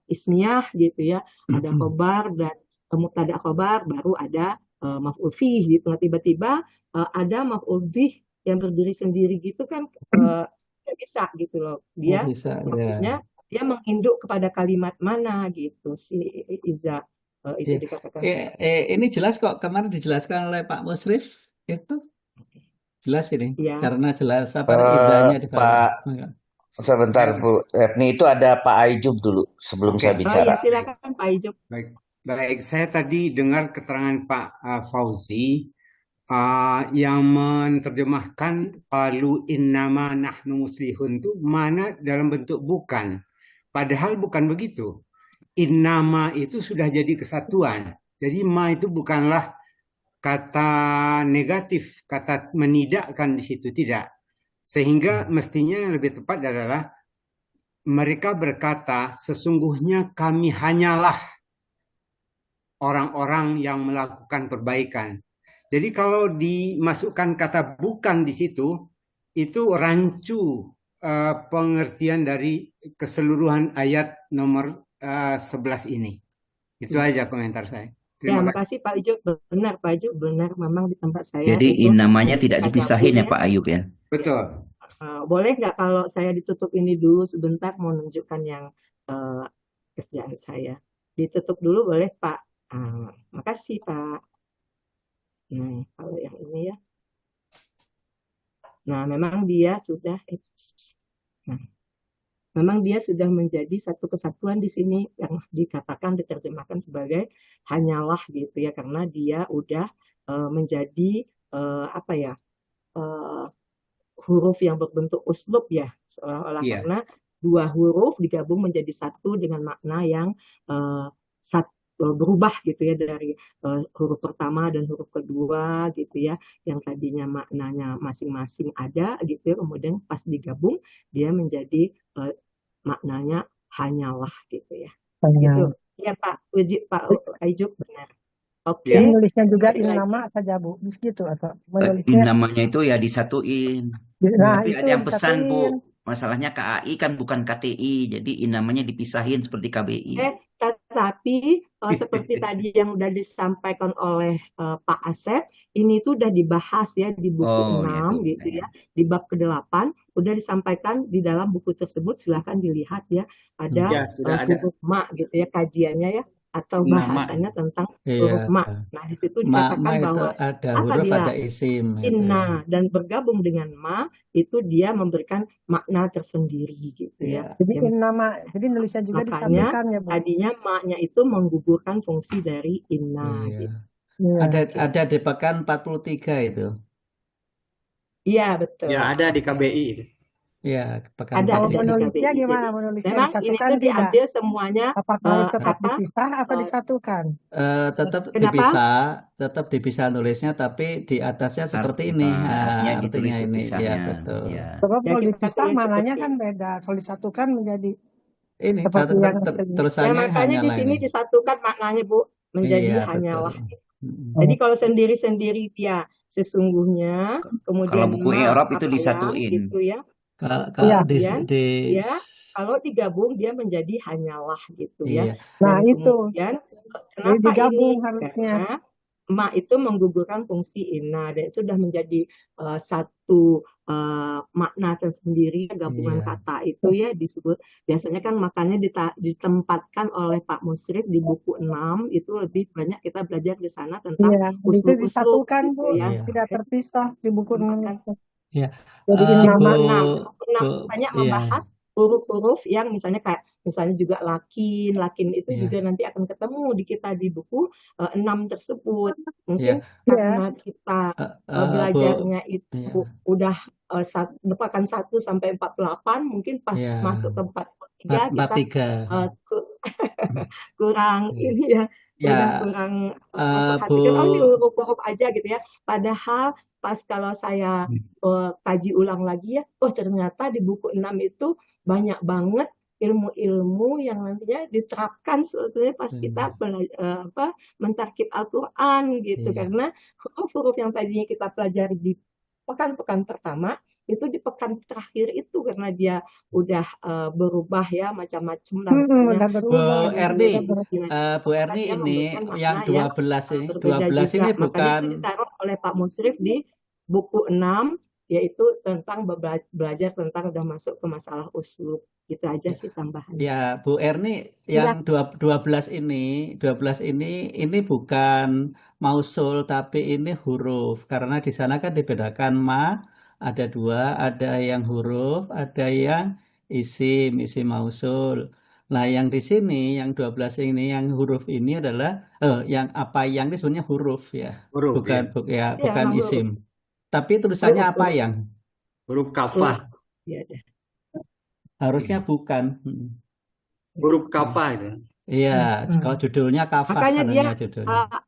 B: ismiyah gitu ya, ada khobar dan mubtada khobar, baru ada maf'ul fi gitu. Nah, tiba-tiba ada maf'ul bih yang berdiri sendiri gitu kan, nggak bisa gitu loh.
F: Oh,
B: Dia
F: bisa, ya.
B: maksudnya dia menginduk kepada kalimat mana gitu si Iza, itu
F: Iya.
B: dikatakan.
F: Ini jelas kok, kemarin dijelaskan oleh Pak Musrif itu jelas ini,
B: Ya.
F: karena jelas apa idanya di bawah.
G: Pak, sebentar Bu Repni, itu ada Pak Aijub dulu sebelum
H: Oke.
G: saya
B: Oh
G: bicara.
B: ya, silakan Pak Ijuk.
H: Baik, saya tadi dengar keterangan Pak Fauzi yang menerjemahkan qalu innama nahnu muslihun itu mana dalam bentuk bukan. Padahal bukan begitu. Innama itu sudah jadi kesatuan. Jadi ma itu bukanlah kata negatif, kata menidakkan di situ, tidak. Sehingga mestinya yang lebih tepat adalah mereka berkata, sesungguhnya kami hanyalah orang-orang yang melakukan perbaikan. Jadi kalau dimasukkan kata bukan di situ, itu rancu pengertian dari keseluruhan ayat nomor 11 ini. Itu aja komentar saya.
B: Ya,
H: Terima kasih.
B: makasih Pak Ijuk. Benar Pak Ijuk, benar memang di tempat saya
I: Jadi
B: itu
I: namanya tidak dipisahin ya
B: tadaburnya.
I: Pak Ayub ya.
H: Betul.
B: Boleh nggak kalau saya ditutup ini dulu sebentar, mau menunjukkan yang kerjaan saya. Ditutup dulu boleh Pak? Makasih Pak. Nah, kalau yang ini ya. Nah, memang dia sudah menjadi satu kesatuan di sini yang dikatakan diterjemahkan sebagai hanyalah gitu ya, karena dia udah menjadi huruf yang berbentuk uslub ya, seolah-olah
H: Iya.
B: karena dua huruf digabung menjadi satu dengan makna yang berubah gitu ya, dari huruf pertama dan huruf kedua gitu ya, yang tadinya maknanya masing-masing ada gitu ya, kemudian pas digabung dia menjadi maknanya hanyalah gitu ya. Gitu. Ya Pak Aijub benar. Oke.
H: Ya.
J: Menulisnya juga
B: Sekali lagi.
J: innama saja Bu, gitu atau menulisnya.
I: Namanya itu ya disatuin.
J: Nah,
I: Tapi
J: itu
I: ada yang pesan
J: disatuin.
I: Bu, masalahnya KAI kan bukan KTI, jadi namanya dipisahin seperti KBI.
B: Tetapi seperti tadi yang udah disampaikan oleh Pak Asep, ini tuh udah dibahas ya di buku
I: Oh, ya
B: 6
I: tuh.
B: gitu ya, di bab ke-8 udah disampaikan di dalam buku tersebut, silahkan dilihat ya, ada
H: Ya, sudah ada.
B: huruf ma gitu ya, kajiannya ya, atau
H: Nama.
B: bahasanya tentang
F: Iya.
B: huruf ma. Nah, di situ
F: Ma
B: dikatakan
F: itu
B: bahwa
F: ada huruf,
B: apabila
F: ada isim. Gitu.
B: inna dan bergabung dengan ma, itu dia memberikan makna tersendiri gitu ya.
F: Iya.
J: Jadi
B: Yang
J: innama, jadi nulisnya juga
B: makanya
J: disatukan ya Bu.
B: tadinya ma-nya itu menggugurkan fungsi dari inna gitu.
F: Iya.
J: Iya.
F: Ada di pekan 43 itu.
B: Iya, betul.
H: Ya, ada di KBI itu.
F: Iya, pekan
B: Ada
J: Kalau
F: 43.
B: di
J: menulisnya
B: KBI.
J: gimana?
B: Jadi
J: Menulisnya
B: memang ini
J: disatukan
B: tuh
J: tidak?
B: diambil semuanya
J: Apakah harus tetap
B: apa?
J: dipisah atau
B: eh,
J: disatukan?
B: Kenapa?
F: Tetap dipisah nulisnya, tapi di atasnya seperti ini.
I: Artinya ditulis
F: Artinya ini,
I: terpisahnya.
F: ya betul.
I: Ya.
J: Sebab
B: Ya,
J: kalau
B: kita
J: dipisah
B: tulis
J: mananya
B: seperti
J: kan beda. Kalau disatukan menjadi
F: Ini
J: seperti yang segi.
B: ya,
F: terusannya
B: makanya di
F: hanyalah
B: sini
F: ini.
B: disatukan maknanya Bu, menjadi
F: Iya, betul.
B: hanyalah.
F: Mm-mm.
B: Jadi kalau sendiri-sendiri dia sesungguhnya,
I: Kalau
B: kemudian
I: buku
B: ma
I: I'rab itu
B: apa yang
I: disatuin.
B: gitu ya.
F: Kalau
J: Iya.
F: di
B: Kemudian ya kalau digabung dia menjadi hanyalah gitu ya.
F: Iya.
J: Nah,
B: Dan
J: itu.
B: kemudian
J: Jadi
B: kenapa ini?
J: digabung harusnya.
B: Karena ma itu menggugurkan fungsi inna dan itu sudah menjadi satu makna tersendiri. Gabungan
F: Iya.
B: kata itu ya disebut biasanya kan makanya ditempatkan oleh Pak Musrif di buku 6 itu lebih banyak kita belajar di sana tentang
J: Iya, itu
B: uslub-uslub
J: disatukan,
B: gitu
J: Bu.
B: ya.
F: Iya.
J: Tidak terpisah di buku 6 itu.
F: Iya.
J: Jadi
F: Eh,
J: innama.
F: Bu,
B: Buku 6 buku 6
F: Bu,
B: banyak
F: iya,
B: membahas huruf-huruf yang misalnya juga lakin itu
F: iya,
B: juga nanti akan ketemu di kita di buku 6 tersebut.
F: iya.
B: Mungkin
J: Iya.
B: karena kita
F: Bu,
B: belajarnya
F: iya,
B: itu udah merupakan 1 sampai 48, mungkin pas
F: iya.
B: masuk ke 43 kita
F: 43.
B: kurang
F: Iya.
B: ini ya,
F: Ya,
B: kurang
F: Bu,
B: memperhatikan ini huruf-huruf aja gitu ya. Padahal pas kalau saya kaji ulang lagi ya, oh ternyata di buku 6 itu banyak banget ilmu-ilmu yang nantinya diterapkan sebetulnya pas kita mentarkib Al-Quran gitu.
F: Iya.
B: Karena huruf-huruf yang tadinya kita pelajari di pekan-pekan pertama itu di pekan terakhir itu karena dia udah berubah ya macam-macam lah
J: Udah
F: Bu
J: berubah.
F: Erni, Bu
B: maka
F: Erni
B: dia
F: ini
B: memberikan
F: yang
B: makna yang
F: 12 ini,
B: berbeda
F: 12
B: juga.
F: ini
B: Makanya itu
F: bukan
B: ditaruh oleh Pak Musrif di buku 6 yaitu tentang belajar tentang udah masuk ke masalah uslub. Gitu aja sih tambahannya.
F: ya Bu Erni yang 12 ini ini bukan mausul tapi ini huruf karena di sana kan dibedakan ada 2, ada yang huruf, ada yang isim mausul. Nah, yang di sini yang 12 ini yang huruf ini adalah yang ini sebenarnya huruf ya.
H: Huruf,
F: Bukan
H: ya.
F: bukan
B: emang
F: isim. Tapi tulisannya apa yang?
H: Huruf kafah.
B: Iya deh.
F: Harusnya bukan.
H: Huruf kafah itu.
F: Iya, kalau judulnya kafah
B: Makanya dia
F: judulnya.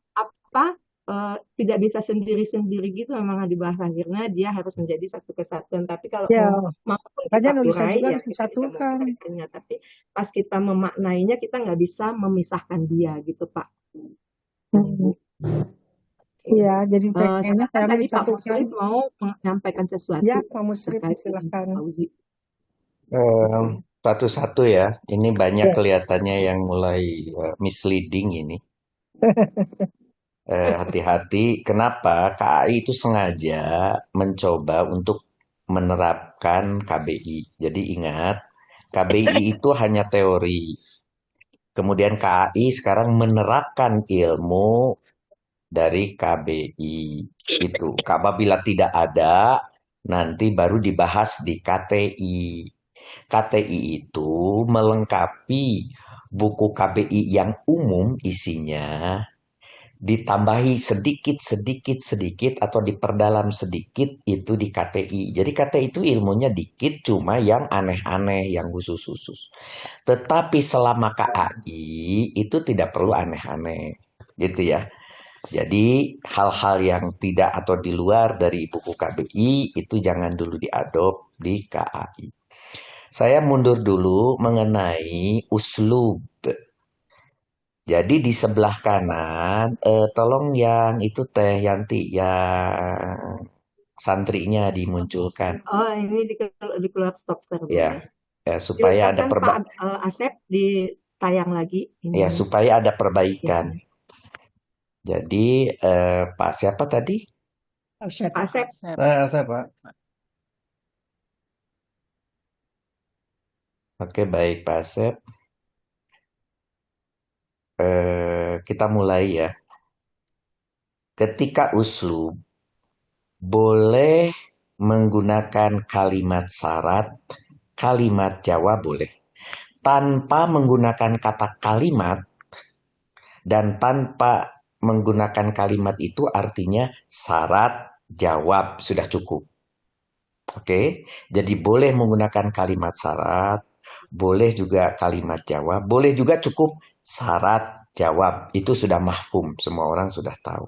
B: tidak bisa sendiri-sendiri gitu memang di bahasa akhirnya dia harus menjadi satu kesatuan. Tapi kalau
J: Ya,
B: mau
J: makanya
B: kita
J: nulisnya
B: urai
J: juga
B: ya
J: harus
B: kita bisa
J: disatukan.
B: mengurai. Tapi pas kita memaknainya kita nggak bisa memisahkan dia gitu Pak.
J: Iya, jadi kayaknya saya
B: tadi Pak
J: disatukan.
B: Musrif mau menyampaikan sesuatu.
J: Ya, Pak Musrif
B: terkait
J: silakan.
B: Fauzi.
G: Satu-satu ya. Ini banyak
J: Ya.
G: kelihatannya yang mulai misleading ini. Hati-hati. Kenapa? KAI itu sengaja mencoba untuk menerapkan KBI. Jadi ingat, KBI itu hanya teori. Kemudian KAI sekarang menerapkan ilmu dari KBI itu. Apabila tidak ada, nanti baru dibahas di KTI. KTI itu melengkapi buku KBI yang umum isinya, ditambahi sedikit atau diperdalam sedikit itu di KTI. Jadi KTI itu ilmunya dikit, cuma yang aneh-aneh, yang khusus-khusus. Tetapi selama KAI itu tidak perlu aneh-aneh, gitu ya. Jadi hal-hal yang tidak atau di luar dari buku KBI itu jangan dulu diadop di KAI. Saya mundur dulu mengenai uslub. Jadi di sebelah kanan, tolong yang itu Teh Yanti yang santrinya dimunculkan.
B: Oh ini di keluar stop
G: Ya, supaya ada
B: Pak Asep ditayang lagi.
G: Ya, supaya ada perbaikan. Jadi Pak siapa tadi?
B: Pak Asep.
A: Saya Pak.
G: Oke, baik Pak Asep. Kita mulai ya. Ketika uslub boleh menggunakan kalimat syarat, kalimat jawab boleh. Tanpa menggunakan kata kalimat dan tanpa menggunakan kalimat itu artinya syarat jawab sudah cukup. Oke, jadi boleh menggunakan kalimat syarat, boleh juga kalimat jawab, boleh juga cukup syarat jawab. Itu sudah mahfum, semua orang sudah tahu.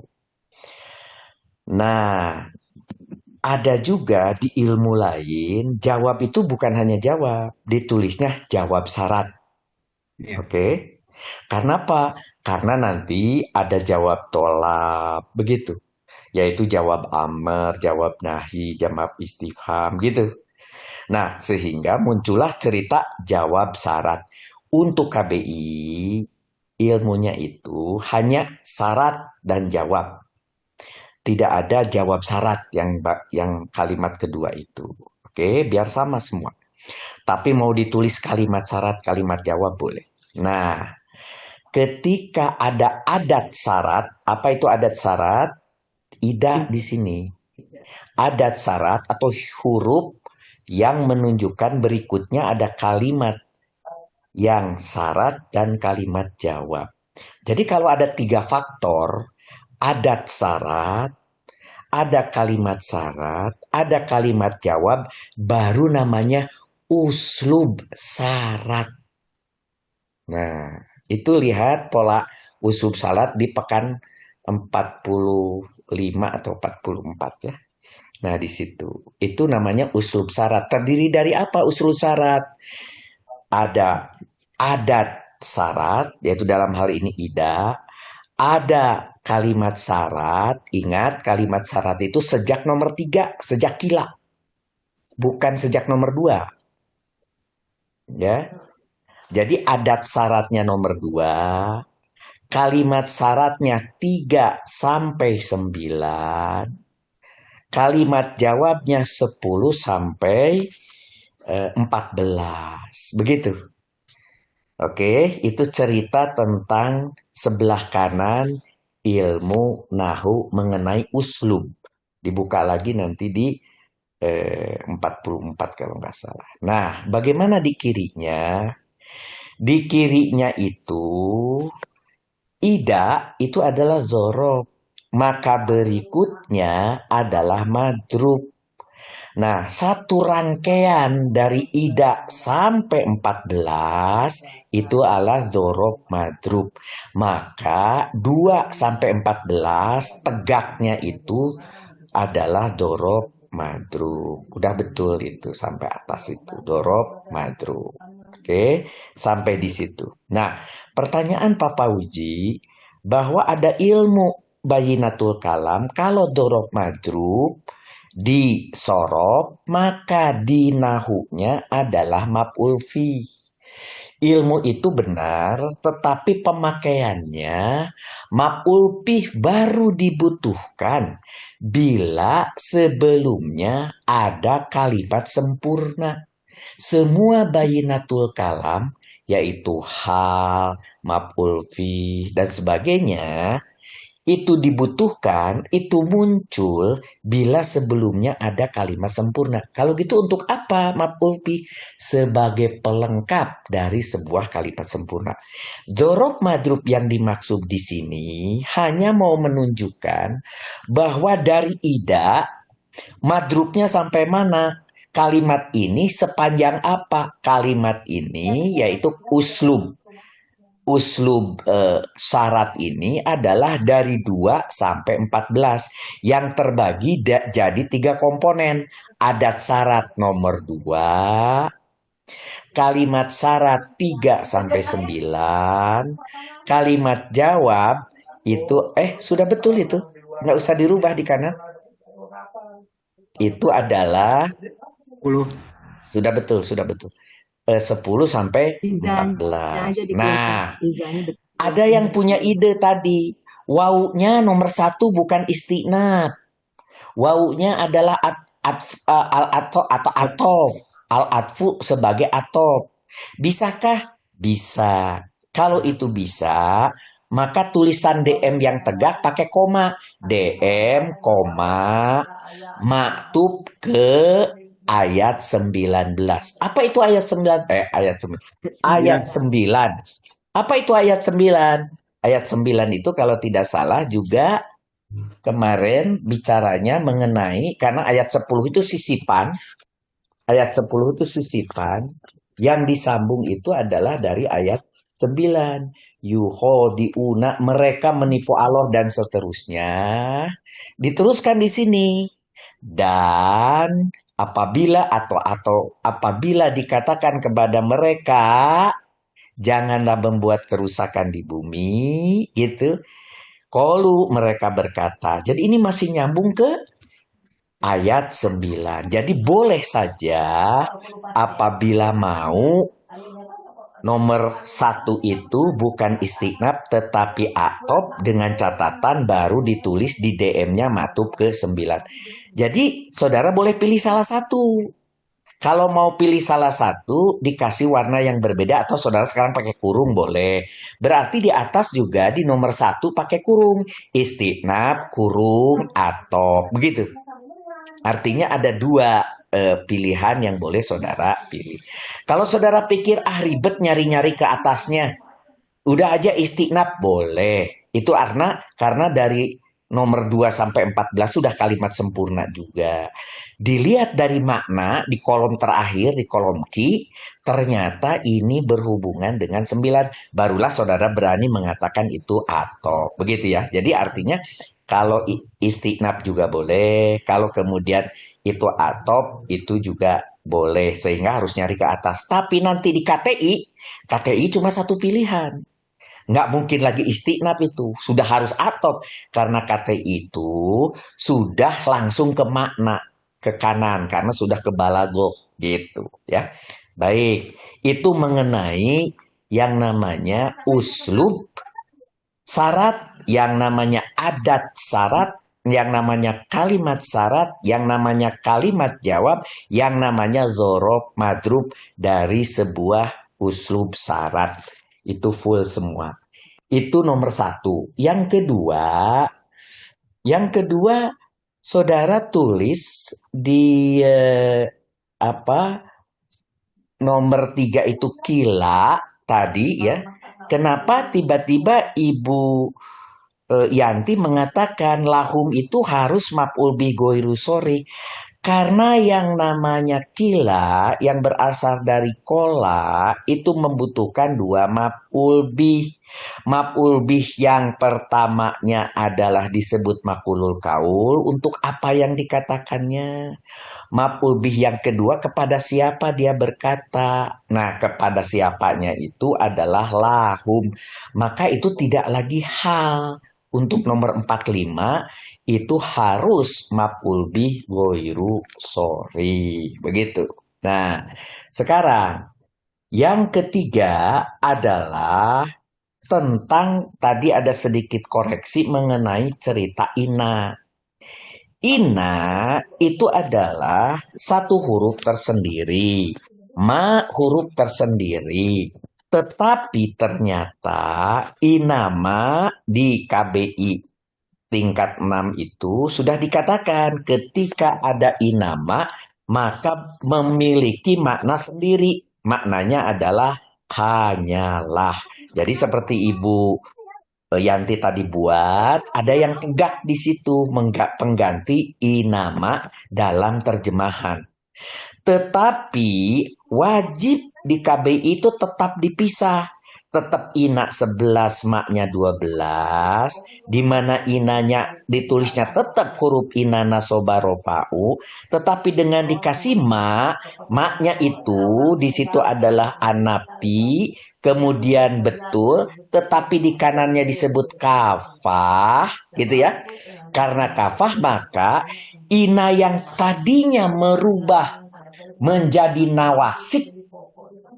G: Nah, ada juga di ilmu lain, jawab itu bukan hanya jawab, ditulisnya jawab syarat. Oke. Karena apa? Karena nanti ada jawab tolak, begitu. Yaitu jawab amr, jawab nahi, jawab istifham, gitu. Nah, sehingga muncullah cerita jawab syarat. Untuk KBI, ilmunya itu hanya syarat dan jawab. Tidak ada jawab syarat yang kalimat kedua itu. Oke, biar sama semua. Tapi mau ditulis kalimat syarat, kalimat jawab boleh. Nah, ketika ada adat syarat, apa itu adat syarat? Ida di sini. Adat syarat atau huruf yang menunjukkan berikutnya ada kalimat yang syarat dan kalimat jawab. Jadi kalau ada 3 faktor, adat syarat, ada kalimat syarat, ada kalimat jawab, baru namanya uslub syarat. Nah, itu lihat pola uslub syarat di pekan 45 atau 44 ya. Nah, di situ. Itu namanya uslub syarat. Terdiri dari apa uslub syarat? Ada adat syarat, yaitu dalam hal ini ida. Ada kalimat syarat. Ingat, kalimat syarat itu sejak nomor 3, sejak kila. Bukan sejak nomor 2. Ya. Jadi adat syaratnya nomor 2. Kalimat syaratnya 3 sampai 9. Kalimat jawabnya 10 sampai 14. Begitu. Oke, itu cerita tentang sebelah kanan ilmu nahu mengenai uslub. Dibuka lagi nanti di 44 kalau nggak salah. Nah, bagaimana di kirinya? Di kirinya itu ida itu adalah zorob. Maka berikutnya adalah madrub. Nah, satu rangkaian dari ida sampai 14 itu adalah zorob madrub. Maka 2 sampai 14 tegaknya itu adalah dorob madrub. Udah betul itu sampai atas itu. Dorob madrub. Oke, sampai di situ. Nah, pertanyaan Papa Uji bahwa ada ilmu bayinatul kalam kalau dorob madrub di sorob, maka di nahunya adalah maf'ul fi. Ilmu itu benar, tetapi pemakaiannya maf'ul fi baru dibutuhkan bila sebelumnya ada kalimat sempurna. Semua bayinatul kalam, yaitu hal, maf'ul fi, dan sebagainya, itu dibutuhkan, itu muncul bila sebelumnya ada kalimat sempurna. Kalau gitu untuk apa maf'ul fi? Sebagai pelengkap dari sebuah kalimat sempurna. Dzorob madrub yang dimaksud di sini hanya mau menunjukkan bahwa dari ida madrubnya sampai mana? Kalimat ini sepanjang apa? Kalimat ini yaitu uslub. Uslub syarat ini adalah dari 2 sampai 14 yang terbagi jadi 3 komponen. Adat syarat nomor 2, kalimat syarat 3 sampai 9, kalimat jawab itu sudah betul itu. Nggak usah dirubah di kanan. Itu adalah
H: 10.
G: Sudah betul. 10 sampai 14. Nah, ada yang punya ide tadi. Wawunya nomor 1 bukan istinad. Wawunya adalah al-atof atau atof. Al-atfu sebagai atof. Bisakah? Bisa. Kalau itu bisa, maka tulisan DM yang tegak pakai koma. DM, koma, maktub ke ayat 19. Apa itu ayat 9? Ayat 9. Apa itu ayat 9? Ayat 9 itu kalau tidak salah juga kemarin bicaranya mengenai, karena ayat 10 itu sisipan. Ayat 10 itu sisipan. Yang disambung itu adalah dari ayat 9. Yuhodiuna, mereka menipu Allah dan seterusnya. Diteruskan di sini. Dan apabila apabila dikatakan kepada mereka janganlah membuat kerusakan di bumi, gitu. Qalu, mereka berkata. Jadi ini masih nyambung ke ayat 9. Jadi boleh saja apabila mau nomor 1 itu bukan istinab tetapi atop dengan catatan baru ditulis di DM-nya matub ke 9. Jadi saudara boleh pilih salah satu. Kalau mau pilih salah satu, dikasih warna yang berbeda atau saudara sekarang pakai kurung boleh. Berarti di atas juga di nomor 1 pakai kurung. Istinab, kurung, atop. Begitu. Artinya ada 2 pilihan yang boleh saudara pilih. Kalau saudara pikir ribet nyari-nyari ke atasnya, udah aja istinab boleh. Itu karena dari nomor 2 sampai 14 sudah kalimat sempurna juga. Dilihat dari makna di kolom terakhir, di kolom Q, ternyata ini berhubungan dengan 9. Barulah saudara berani mengatakan itu atop. Begitu ya. Jadi artinya kalau istinab juga boleh. Kalau kemudian itu atop, itu juga boleh. Sehingga harus nyari ke atas. Tapi nanti di KTI cuma satu pilihan. Nggak mungkin lagi istinab itu. Sudah harus atop. Karena KTI itu sudah langsung ke makna. Ke kanan. Karena sudah ke balagoh. Gitu ya. Baik. Itu mengenai yang namanya uslub syarat, yang namanya adat syarat, yang namanya kalimat syarat, yang namanya kalimat jawab, yang namanya zorob madrub dari sebuah uslub syarat. Itu full semua. Itu nomor 1. Yang kedua, saudara tulis di nomor 3 itu kila tadi ya. Kenapa tiba-tiba Ibu Yanti mengatakan lahum itu harus maf'ul bih goiru sori? Karena yang namanya kila yang berasal dari kola itu membutuhkan 2 maf'ul bih. Maf'ul bih yang pertamanya adalah disebut maqulul kaul. Untuk apa yang dikatakannya? Maf'ul bih yang kedua kepada siapa dia berkata. Nah, kepada siapanya itu adalah lahum. Maka itu tidak lagi hal. Untuk nomor 45 itu harus maf'ul bih goiru sori. Begitu. Nah, sekarang yang ketiga adalah tentang tadi ada sedikit koreksi mengenai cerita Ina. Ina itu adalah satu huruf tersendiri. Ma huruf tersendiri. Tetapi ternyata inama di KBI tingkat 6 itu sudah dikatakan ketika ada inama maka memiliki makna sendiri. Maknanya adalah hanyalah. Jadi seperti Ibu Yanti tadi buat, ada yang tegak di situ pengganti inama dalam terjemahan. Tetapi wajib di KBI itu tetap dipisah. Tetap ina 11, maknya 12. Di mana inanya ditulisnya tetap huruf ina nasoba rofa'u. Tetapi dengan dikasih maknya itu di situ adalah anapi. Kemudian betul, tetapi di kanannya disebut kafah. Gitu ya. Karena kafah maka ina yang tadinya merubah menjadi nawasik.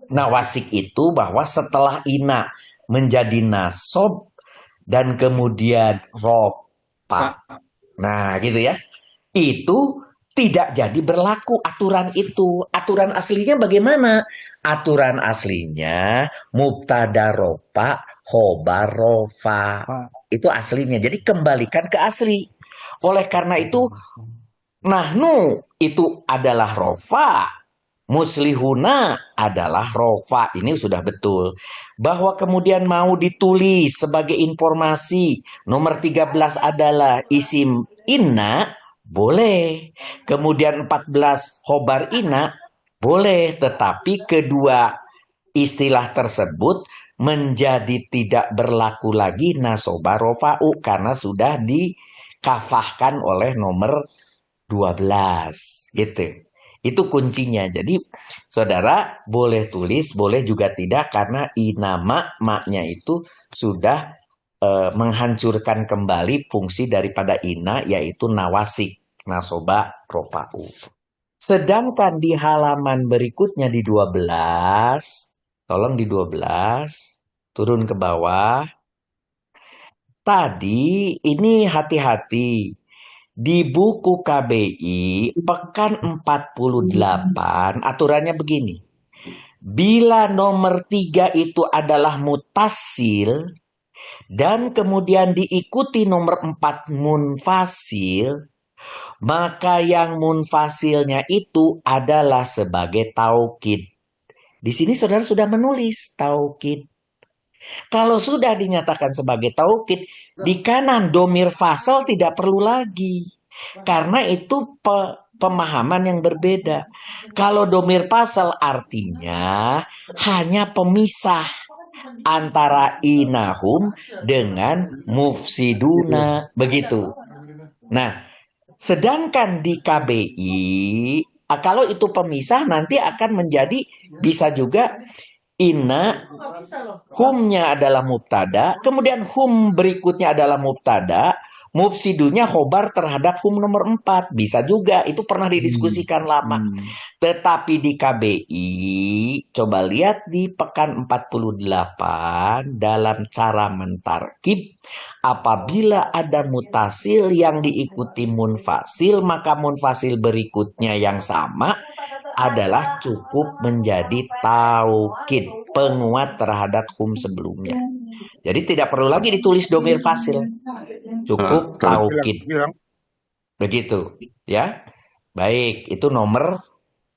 G: Nawasik itu bahwa setelah ina menjadi nasob dan kemudian ropa. Nah gitu ya. Itu tidak jadi berlaku aturan itu. Aturan aslinya bagaimana? Aturan aslinya mubtada ropa khobar rofa. Itu aslinya. Jadi kembalikan ke asli. Oleh karena itu nahnu itu adalah rofa. Muslihuna adalah rofa. Ini sudah betul. Bahwa kemudian mau ditulis sebagai informasi. Nomor 13 adalah isim inna. Boleh. Kemudian 14 khobar inna. Boleh. Tetapi kedua istilah tersebut menjadi tidak berlaku lagi nasoba rofa'u. Karena sudah dikafahkan oleh nomor 12. Gitu. Itu kuncinya. Jadi saudara boleh tulis, boleh juga tidak karena inama maknya itu sudah menghancurkan kembali fungsi daripada ina yaitu nawasik. nasoba rofa'u. Sedangkan di halaman berikutnya di 12, tolong di 12, turun ke bawah. Tadi ini hati-hati. Di buku KBI pekan 48 aturannya begini. Bila nomor 3 itu adalah mutasil dan kemudian diikuti nomor 4 munfasil, maka yang munfasilnya itu adalah sebagai taukid. Di sini saudara sudah menulis taukid. Kalau sudah dinyatakan sebagai taukid, di kanan domir fasal tidak perlu lagi. Karena itu pemahaman yang berbeda. Kalau domir fasal artinya hanya pemisah antara inahum dengan mufsiduna. Begitu. Nah, sedangkan di KBI, kalau itu pemisah nanti akan menjadi bisa juga inna humnya adalah mubtada, kemudian hum berikutnya adalah mubtada, mufsidunya khobar terhadap hum nomor 4. Bisa juga, itu pernah didiskusikan lama. Tetapi di KBI, coba lihat di pekan 48 dalam cara mentarkib, apabila ada mutasil yang diikuti munfasil, maka munfasil berikutnya yang sama adalah cukup menjadi taukid, penguat terhadap hum sebelumnya. Jadi tidak perlu lagi ditulis domir fasil, cukup taukid. Begitu, ya. Baik, itu nomor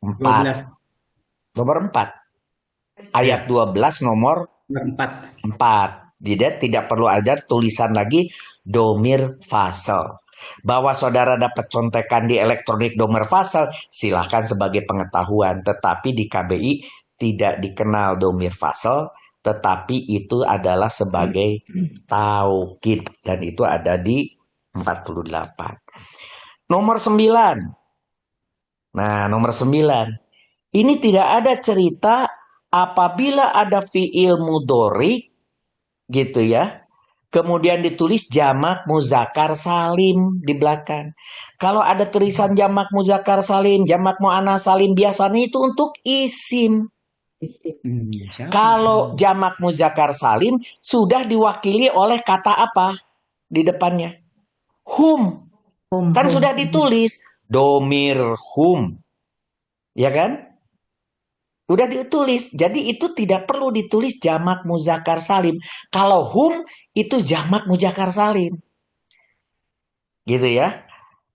G: 4.
H: 12.
G: Nomor 4. Ayat 12 nomor 4. Tidak perlu ada tulisan lagi domir fasal. Bahwa saudara dapat contekan di elektronik domir fasal, silahkan sebagai pengetahuan. Tetapi di KBI tidak dikenal domir fasal, tetapi itu adalah sebagai taukid. Dan itu ada di 48. Nomor 9. Nah, nomor 9. Ini tidak ada cerita apabila ada fi'il mudhorik, gitu ya. Kemudian ditulis jamak muzakkar salim di belakang. Kalau ada tulisan jamak muzakkar salim, jamak muannas salim, biasanya itu untuk isim. Kalau jamak muzakkar salim sudah diwakili oleh kata apa di depannya? Hum. Kan sudah ditulis domir hum. Ya kan? Udah ditulis. Jadi itu tidak perlu ditulis jamak muzakkar salim. Kalau hum itu jamak muzakkar salim. Gitu ya.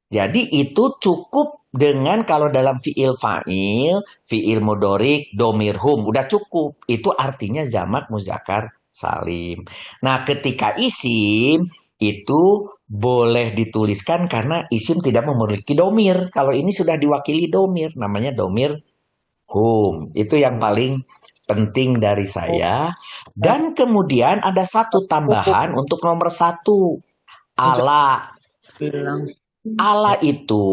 G: Jadi itu cukup dengan kalau dalam fi'il fa'il, fi'il mudhorik, domir hum. Udah cukup. Itu artinya jamak muzakkar salim. Nah, ketika isim itu boleh dituliskan karena isim tidak memiliki domir. Kalau ini sudah diwakili domir, namanya domir hum. Itu yang paling penting dari saya. Dan kemudian ada satu tambahan untuk nomor 1. Ala. Ala itu,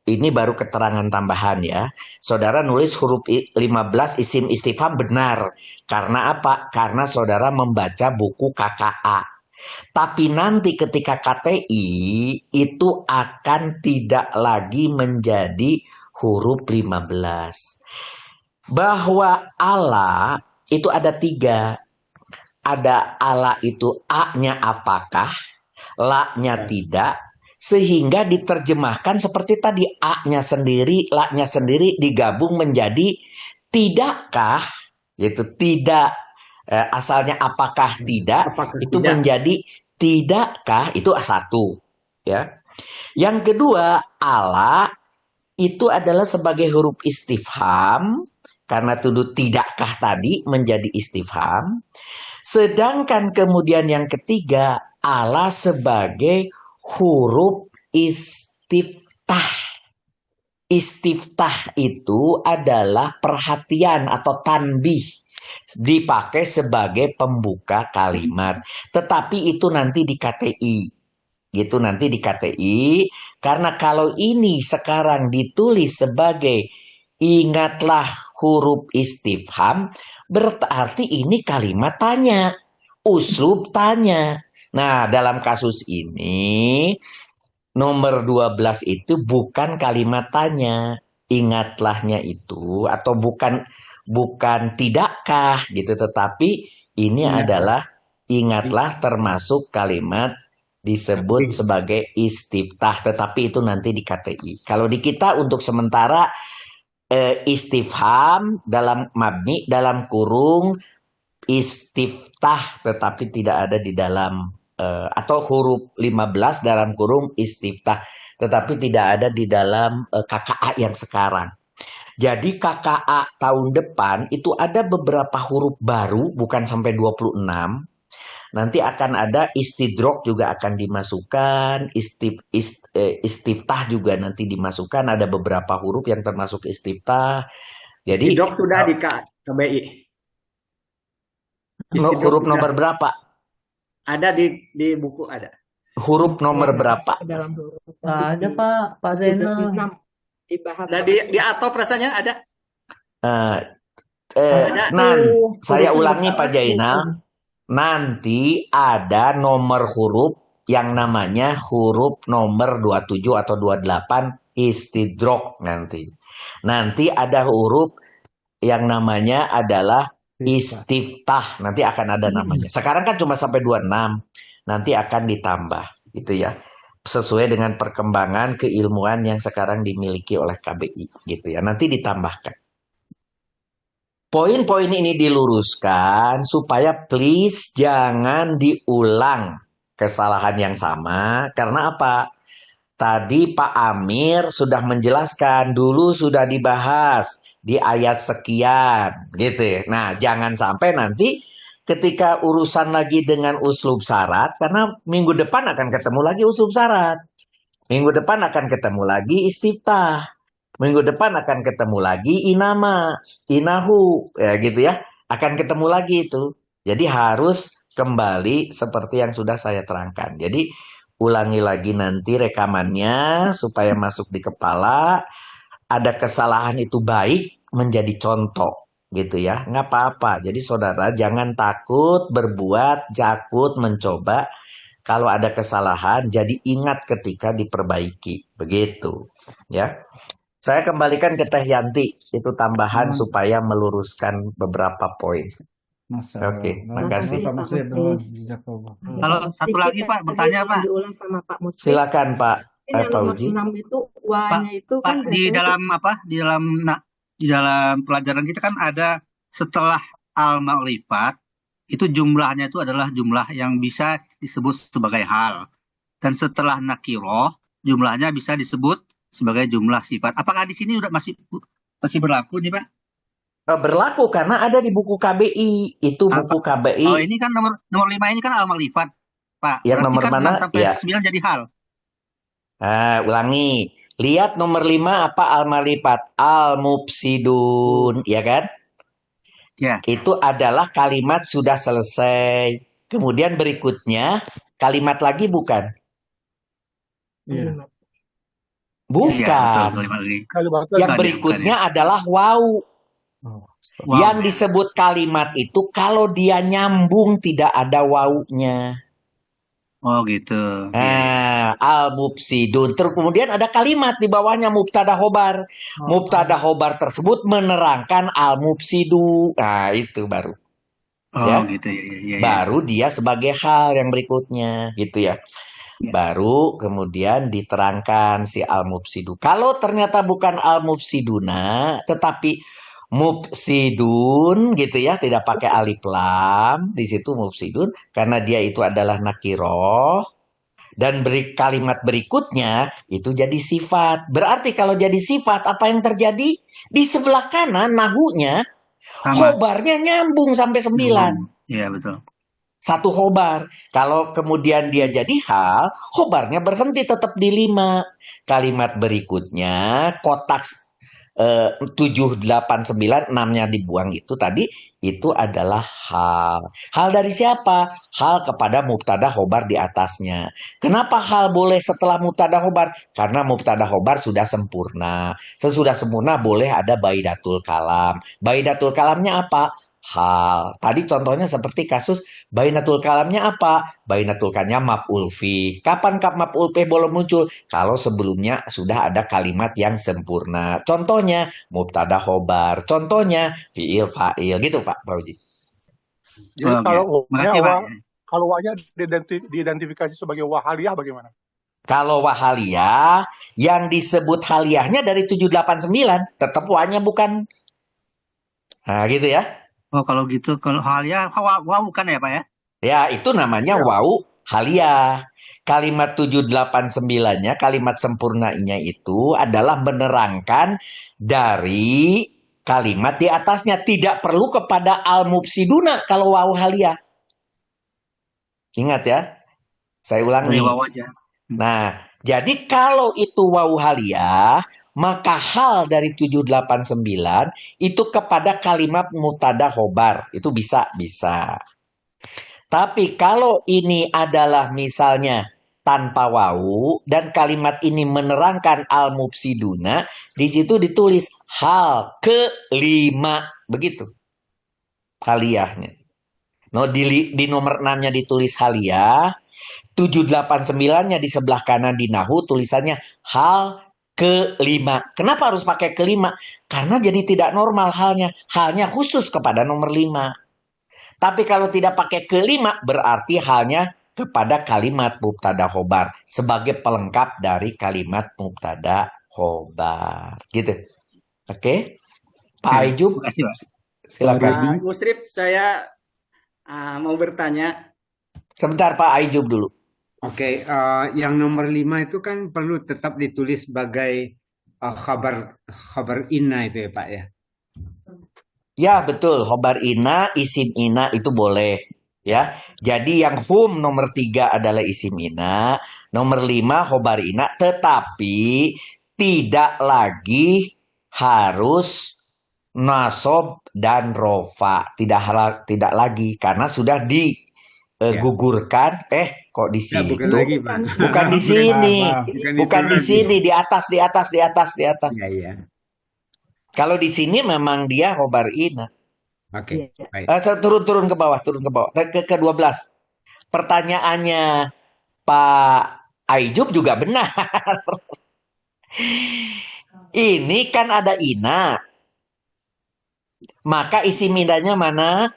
G: ini baru keterangan tambahan ya. Saudara nulis huruf 15 isim istifham benar. Karena apa? Karena saudara membaca buku KKA. Tapi nanti ketika KTI itu akan tidak lagi menjadi huruf 15. Bahwa ala itu ada 3. Ada ala itu a-nya apakah, la-nya tidak, sehingga diterjemahkan seperti tadi, a-nya sendiri, la-nya sendiri digabung menjadi tidakkah, yaitu tidak, asalnya apakah tidak, itu tidak menjadi tidakkah, itu satu. Ya. Yang kedua, ala itu adalah sebagai huruf istifham, karena tuduh tidakkah tadi menjadi istifham. Sedangkan kemudian yang ketiga, ala sebagai huruf istiftah. Istiftah itu adalah perhatian atau tanbih. Dipakai sebagai pembuka kalimat. Tetapi itu nanti di KTI. Gitu nanti di KTI. Karena kalau ini sekarang ditulis sebagai ingatlah huruf istifham, berarti ini kalimat tanya, uslub tanya. Nah, dalam kasus ini nomor 12 itu bukan kalimat tanya. Ingatlahnya itu atau bukan tidakkah gitu, tetapi ini
H: Ingatlah.
G: adalah ingatlah termasuk kalimat disebut
H: Takbir.
G: sebagai istiftah, tetapi itu nanti di KTI. Kalau di kita untuk sementara istifham dalam mabni dalam kurung istiftah, tetapi tidak ada di dalam atau huruf 15 dalam kurung istiftah, tetapi tidak ada di dalam KKA yang sekarang. Jadi KKA tahun depan itu ada beberapa huruf baru, bukan sampai 26. Nanti akan ada istidrok juga akan dimasukkan, istiftah juga nanti dimasukkan, ada beberapa huruf yang termasuk istiftah. Jadi
H: Istidrok sudah di KBI. Istidrok
G: huruf
H: sudah
G: nomor berapa?
H: ada di buku ada.
G: Huruf nomor berapa?
B: Dalam huruf
E: Ada Pak Zainal.
B: 26 dibahas.
H: Nah, di atop rasanya ada.
B: Ada
G: Saya
E: huruf
G: ulangi
E: berapa
G: Pak Jainal. Nanti ada nomor huruf yang namanya huruf nomor 27 atau 28 istidrok nanti. Nanti ada huruf yang namanya adalah istiftah. Nanti akan ada namanya. Sekarang kan cuma sampai 26. Nanti akan ditambah gitu ya. Sesuai dengan perkembangan keilmuan yang sekarang dimiliki oleh KBI gitu ya. Nanti ditambahkan. Poin-poin ini diluruskan supaya please jangan diulang kesalahan yang sama. Karena apa? Tadi Pak Amir sudah menjelaskan, dulu sudah dibahas di ayat sekian gitu ya. Nah, jangan sampai nanti ketika urusan lagi dengan uslub syarat, karena minggu depan akan ketemu lagi uslub syarat. Minggu depan akan ketemu lagi istiftah. Minggu depan akan ketemu lagi inama, inahu, ya gitu ya. Akan ketemu lagi itu. Jadi harus kembali seperti yang sudah saya terangkan. Jadi ulangi lagi nanti rekamannya supaya masuk di kepala. Ada kesalahan itu baik menjadi contoh gitu ya. Nggak apa-apa. Jadi saudara jangan takut berbuat, takut mencoba. Kalau ada kesalahan jadi ingat ketika diperbaiki. Begitu ya. Saya kembalikan ke Teh Yanti, itu tambahan supaya meluruskan beberapa poin. Oke, makasih.
A: Pak Muslim.
D: Kalau satu lagi Pak, bertanya Pak.
B: Diulang sama Pak Muslim.
G: Silakan Pak.
B: Yang
G: Pak
B: nomor
G: Uji.
B: 6 itu Y-nya itu
D: Pak,
B: kan
D: di dalam apa? Di dalam pelajaran kita kan ada setelah al-ma'rifat itu jumlahnya itu adalah jumlah yang bisa disebut sebagai hal. Dan setelah nakiroh jumlahnya bisa disebut sebagai jumlah sifat. Apakah di sini udah masih berlaku nih Pak?
G: Berlaku karena ada di buku KBI. Itu buku KBI.
D: Oh, ini kan nomor 5 ini kan al-ma'rifat, Pak.
G: Yang
D: Berarti
G: nomor
D: kan
G: mana?
D: 6 sampai
G: Ya.
D: 9 jadi hal.
G: Ulangi. Lihat nomor 5 apa al-ma'rifat? Al-mufsidun, ya kan?
D: Ya.
G: Itu adalah kalimat sudah selesai. Kemudian berikutnya kalimat lagi bukan?
A: Iya.
G: Bukan.
D: Iya, betul, kalimat lagi.
G: Yang berikutnya adalah wow. Yang disebut kalimat itu kalau dia nyambung tidak ada wawunya.
D: Oh gitu.
G: Nah, al-mufsidun. Terus kemudian ada kalimat di bawahnya mubtada khobar. Mubtada khobar tersebut menerangkan al-mufsidu. Nah, itu baru.
D: Oh
G: Ya.
D: gitu ya.
G: Baru dia sebagai hal yang berikutnya gitu ya. Baru kemudian diterangkan si al-mufsidu. Kalau ternyata bukan al-mufsiduna tetapi mufsidun gitu ya, tidak pakai alif lam di situ mufsidun karena dia itu adalah nakiroh dan kalimat berikutnya itu jadi sifat. Berarti kalau jadi sifat apa yang terjadi? Di sebelah kanan nahunya khobarnya nyambung sampai 9.
D: Iya betul.
G: Satu khobar. Kalau kemudian dia jadi hal, khobarnya berhenti tetap di 5. Kalimat berikutnya kotak 7, 8, 9, 6-nya dibuang itu tadi, itu adalah hal. Hal dari siapa? Hal kepada mubtada khobar di atasnya. Kenapa hal boleh setelah mubtada khobar? Karena mubtada khobar sudah sempurna. Sesudah sempurna boleh ada baidatul kalam. Baidatul kalamnya apa? hal. Tadi contohnya seperti kasus bainatul kalamnya apa? Bainatul kalamnya maf'ul fi. Kapan maf'ul fi boleh muncul? Kalau sebelumnya sudah ada kalimat yang sempurna. Contohnya mubtada khobar. Contohnya fiil fa'il gitu Pak Fauzi.
K: Jadi
D: Oke,
K: kalau
D: makasih Pak.
K: kalau wahnya diidentifikasi sebagai wahaliyah bagaimana?
G: Kalau wahaliyah, yang disebut haliyahnya dari 789, tetap wahnya bukan. Nah gitu ya.
D: Oh kalau gitu, kalau halia, wah bukan ya Pak ya?
G: Ya, itu namanya
K: Ya.
G: wau haliyah. Kalimat 789-nya, kalimat sempurnanya itu adalah menerangkan dari kalimat di atasnya. Tidak perlu kepada al-mufsiduna kalau wau haliyah. Ingat ya, saya ulangi.
D: Dari wah aja.
G: Nah, jadi kalau itu wau haliyah, maka hal dari 789 itu kepada kalimat mubtada khobar. Itu bisa. Tapi kalau ini adalah misalnya tanpa wau dan kalimat ini menerangkan al-mufsiduna, di situ ditulis hal kelima, begitu haliyahnya. No, di nomor 6-nya ditulis haliyah, 789-nya di sebelah kanan di nahu tulisannya hal kelima. Kenapa harus pakai kelima? Karena jadi tidak normal halnya. Halnya khusus kepada nomor 5. Tapi kalau tidak pakai kelima, berarti halnya kepada kalimat mubtada khobar sebagai pelengkap dari kalimat mubtada khobar. Gitu. Oke? Pak Aijub,
D: Makasih Pak.
G: silakan.
L: Musrif, saya mau bertanya.
G: Sebentar Pak Aijub dulu.
H: Oke, yang nomor 5 itu kan perlu tetap ditulis sebagai khabar inna itu ya Pak ya.
G: Ya betul, khobar ina, isim ina itu boleh. Ya, jadi yang hum nomor 3 adalah isim ina, nomor 5 khobar ina, tetapi tidak lagi harus nasob dan rofa, tidak lagi karena sudah digugurkan. Kok di
H: Ya,
G: situ?
H: bukan lagi Pak.
G: Bukan di sini, bukan di
H: lagi.
G: sini, di atas.
H: Ya, ya.
G: Kalau di sini memang dia khobar ina.
H: Oke, baik.
G: Turun ke bawah. Ke 12. Pertanyaannya Pak Aijub juga benar. Ini kan ada ina. Maka isi minanya mana?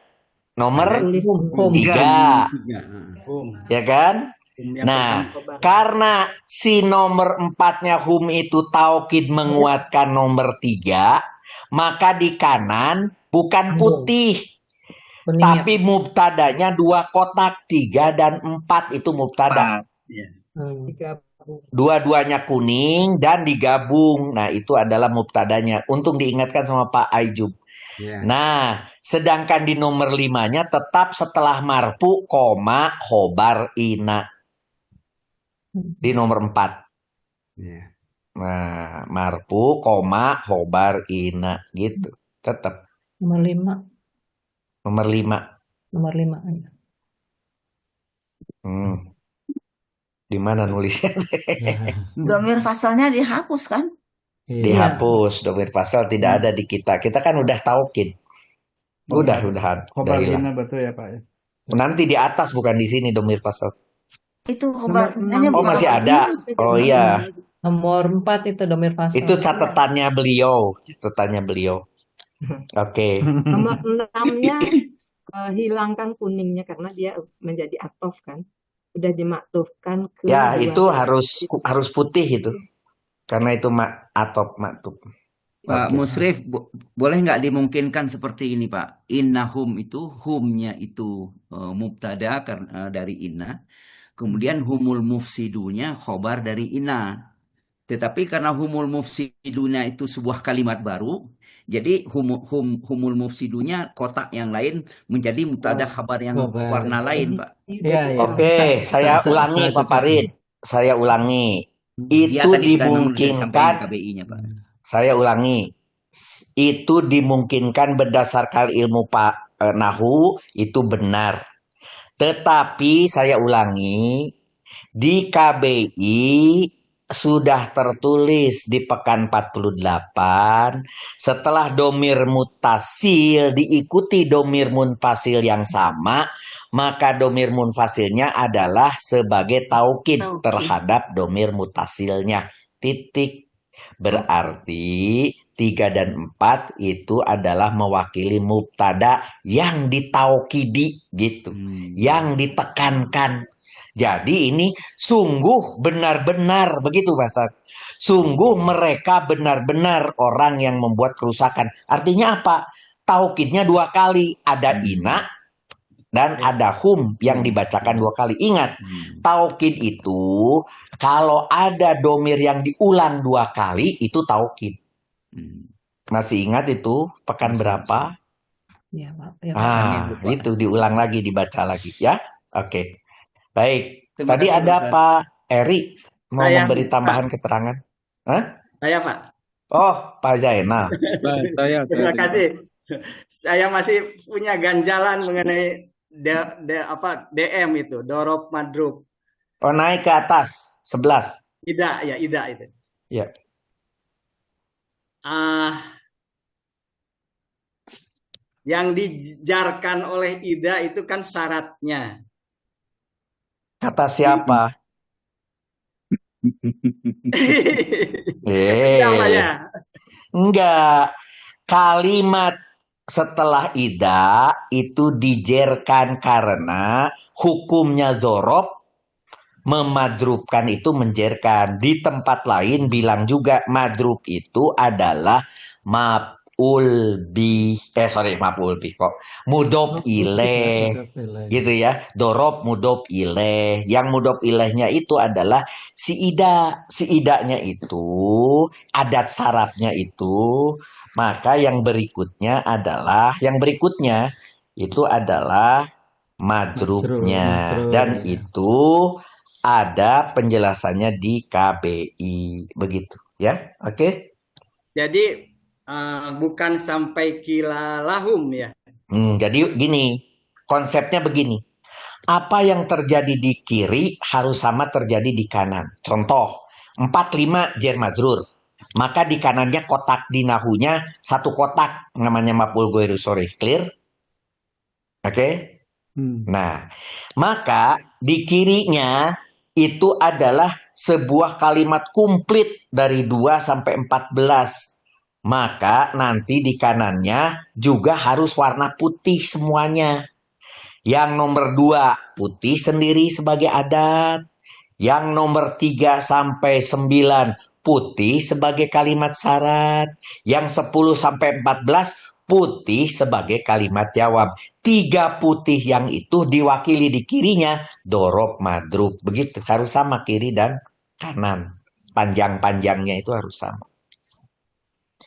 G: Nomor 3. Ya kan? Nah, karena si nomor 4-nya hum itu taukid menguatkan nomor 3, maka di kanan bukan putih. Tapi mubtadanya 2 kotak, 3 dan 4 itu mubtada. Dua-duanya kuning dan digabung. Nah, itu adalah mubtadanya. Untung diingatkan sama Pak Aijub. Nah, sedangkan di nomor 5-nya tetap setelah marfu, koma, khobar ina. Di nomor 4. Nah, marfu, koma, khobar ina. Gitu. Tetap.
E: Nomor 5.
G: Nomor 5.
E: Nomor 5.
G: Di mana nulisnya?
I: Domir fasalnya dihapus kan?
G: Dihapus. Domir fasal tidak ada di kita. Kita kan udah taukin. Udah
A: Khobar
G: hilang.
A: ina betul ya Pak ya.
G: Nanti di atas bukan di sini domir fasal.
I: Itu khobar inanya
G: Oh, masih ada. Oh iya.
E: Nomor 4 itu domir fasal.
G: Itu catatannya beliau. Oke.
B: Nomor 6-nya hilangkan kuningnya karena dia menjadi atof kan. Udah dimaktufkan ke
G: Ya,
B: dua
G: itu
B: titik.
G: harus putih itu. Karena itu maktub.
I: Pak
G: Oke.
I: Musrif, boleh nggak dimungkinkan seperti ini Pak? Innahum itu, humnya itu mubtada dari inna. Kemudian humul mufsidunya khobar dari inna. Tetapi karena humul mufsidunya itu sebuah kalimat baru, jadi humul mufsidunya kotak yang lain menjadi mubtada khabar yang warna lain, Pak.
F: Iya.
G: Oke, saya ulangi Pak Farid. Saya ulangi.
I: Dia
G: Itu
I: tadi sudah disampaikan
G: dimungkinkan.
I: KBI-nya, Pak.
G: Saya ulangi. Itu dimungkinkan berdasarkan ilmu Pak Nahu, itu benar. Tetapi saya ulangi, di KBI sudah tertulis di pekan 48, setelah domir mutasil diikuti domir munfasil yang sama, maka domir munfasilnya adalah sebagai taukid terhadap domir mutasilnya. Titik. Berarti 3 dan 4 itu adalah mewakili mubtada yang ditaukidi gitu, yang ditekankan. Jadi ini sungguh benar-benar begitu bahasa. Sungguh mereka benar-benar orang yang membuat kerusakan. Artinya apa? Taukidnya 2 kali. Ada ina dan ada hum yang dibacakan 2 kali. Ingat, taukid itu kalau ada domir yang diulang 2 kali itu taukid. Masih ingat itu pekan berapa?
E: Ya, Pak. Ya, Pak.
G: Itu diulang lagi, dibaca lagi ya. Oke. Baik,
L: Terima
G: tadi
L: kasih,
G: ada
L: Ustaz.
G: Pak Eri mau
L: Saya,
G: memberi tambahan keterangan. Hah?
L: Saya, Pak.
G: Oh, Pak Zainal.
L: Terima kasih. Saya masih punya ganjalan mengenai DM itu, dorob madrub.
G: Oh, naik ke atas 11.
L: Ida itu.
G: Ya.
L: Yang dijarkan oleh ida itu kan syaratnya.
G: Kata siapa?
L: Siapa ya?
G: Enggak. Kalimat setelah ida itu dijerkan karena hukumnya dzorob, memadrubkan itu menjerkan. Di tempat lain bilang juga madrub itu adalah mudhof ilaih gitu ya. Dorob mudhof ilaih. Yang mudhof ilaihnya itu adalah si ida. Si idanya itu adat syaratnya itu. Maka yang berikutnya itu adalah madrubnya. Dan itu ada penjelasannya di KBI. Begitu ya. Oke.
L: Jadi bukan sampai kilalahum ya.
G: Jadi gini, konsepnya begini. Apa yang terjadi di kiri harus sama terjadi di kanan. Contoh, 45 jar majrur. Maka di kanannya kotak di nahunya 1 kotak namanya maf'ul ghairu sharih. Clear? Oke? Nah, maka di kirinya itu adalah sebuah kalimat komplit dari 2 sampai 14. Maka nanti di kanannya juga harus warna putih semuanya. Yang nomor 2 putih sendiri sebagai adat. Yang nomor 3 sampai 9 putih sebagai kalimat syarat. Yang 10 sampai 14 putih sebagai kalimat jawab. 3 putih yang itu diwakili di kirinya dorob madrub. Begitu, harus sama kiri dan kanan. Panjang-panjangnya itu harus sama.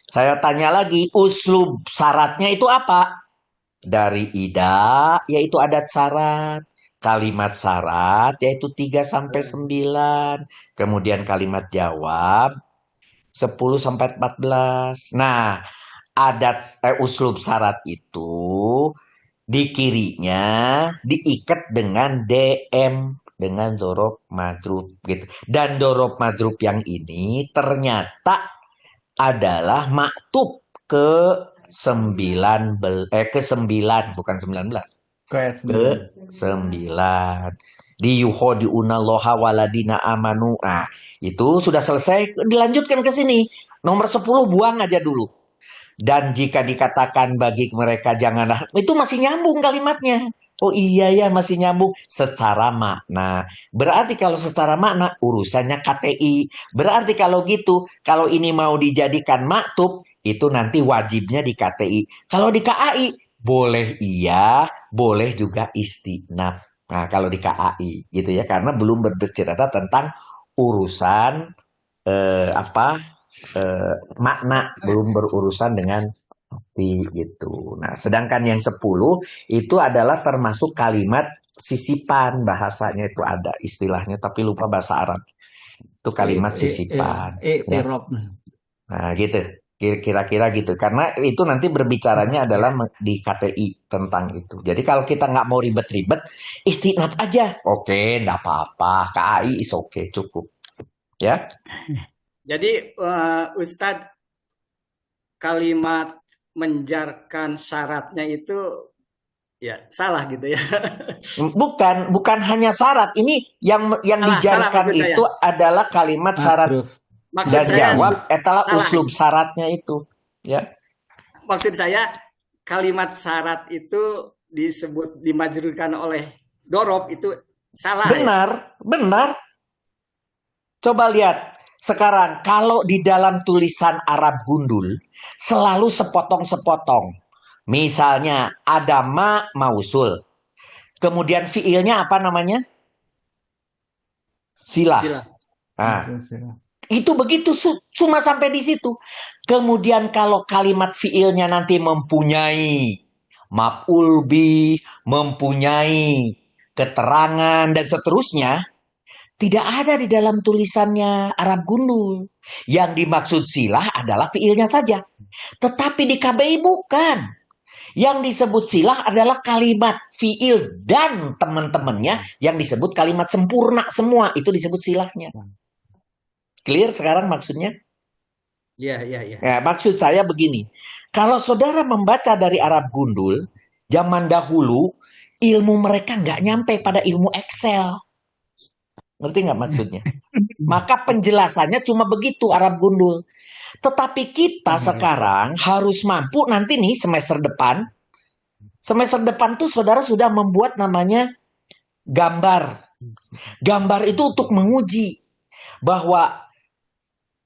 G: Saya tanya lagi, uslub syaratnya itu apa? Dari ida, yaitu adat syarat. Kalimat syarat, yaitu 3 sampai 9. Kemudian kalimat jawab, 10 sampai 14. Nah, uslub syarat itu di kirinya diikat dengan DM, dengan dorob madrub gitu. Dan dorob madrub yang ini ternyata adalah maktub ke 9 bukan 19. Ke 9. Di yukhadi'una Allaha waladina amanu. Nah, itu sudah selesai, dilanjutkan ke sini. Nomor 10 buang aja dulu. Dan jika dikatakan bagi mereka janganlah, itu masih nyambung kalimatnya. Oh iya ya, masih nyambung secara makna. Berarti kalau secara makna urusannya KTI. Berarti kalau gitu, kalau ini mau dijadikan maktub, itu nanti wajibnya di KTI. Kalau di KAI boleh iya, boleh juga istinaf. Nah, kalau di KAI gitu ya, karena belum berbicara tentang urusan makna, belum berurusan dengan gitu. Nah, sedangkan yang 10 itu adalah termasuk kalimat sisipan, bahasanya itu ada istilahnya tapi lupa bahasa Arab. Itu kalimat sisipan. Ya. Nah, gitu. Kira-kira gitu. Karena itu nanti berbicaranya adalah di KTI tentang itu. Jadi kalau kita nggak mau ribet-ribet, istinaf aja. Oke, nggak apa-apa. KAI is oke, cukup. Ya,
L: Jadi Ustadz, kalimat menjarkan syaratnya itu ya salah gitu ya.
G: bukan hanya syarat. Ini yang
L: Salah
G: dijarkan
L: maksud saya.
G: itu adalah kalimat syarat
F: Madruf.
L: Maksud
G: dan
L: saya
G: jawab adalah
L: salah.
G: uslub syaratnya itu. Ya,
L: Maksud saya kalimat syarat itu disebut dimajrurkan oleh dorob itu salah ya.
G: benar. Coba lihat sekarang kalau di dalam tulisan Arab gundul selalu sepotong-sepotong. Misalnya ada mausul. Kemudian fiilnya apa namanya? Silah.
L: Sila.
G: Nah, itu begitu cuma sampai di situ. Kemudian kalau kalimat fiilnya nanti mempunyai maf'ul bih, mempunyai keterangan dan seterusnya, tidak ada di dalam tulisannya Arab gundul. Yang dimaksud silah adalah fiilnya saja. Tetapi di KBI bukan. Yang disebut silah adalah kalimat fiil dan teman-temannya yang disebut kalimat sempurna semua. Itu disebut silahnya. Clear sekarang maksudnya?
L: Iya.
G: Ya, maksud saya begini. Kalau saudara membaca dari Arab gundul, zaman dahulu ilmu mereka nggak nyampe pada ilmu Excel. Ngerti nggak maksudnya? Maka penjelasannya cuma begitu Arab gundul. Tetapi kita sekarang harus mampu nanti nih semester depan. Semester depan tuh saudara sudah membuat namanya gambar. Gambar itu untuk menguji bahwa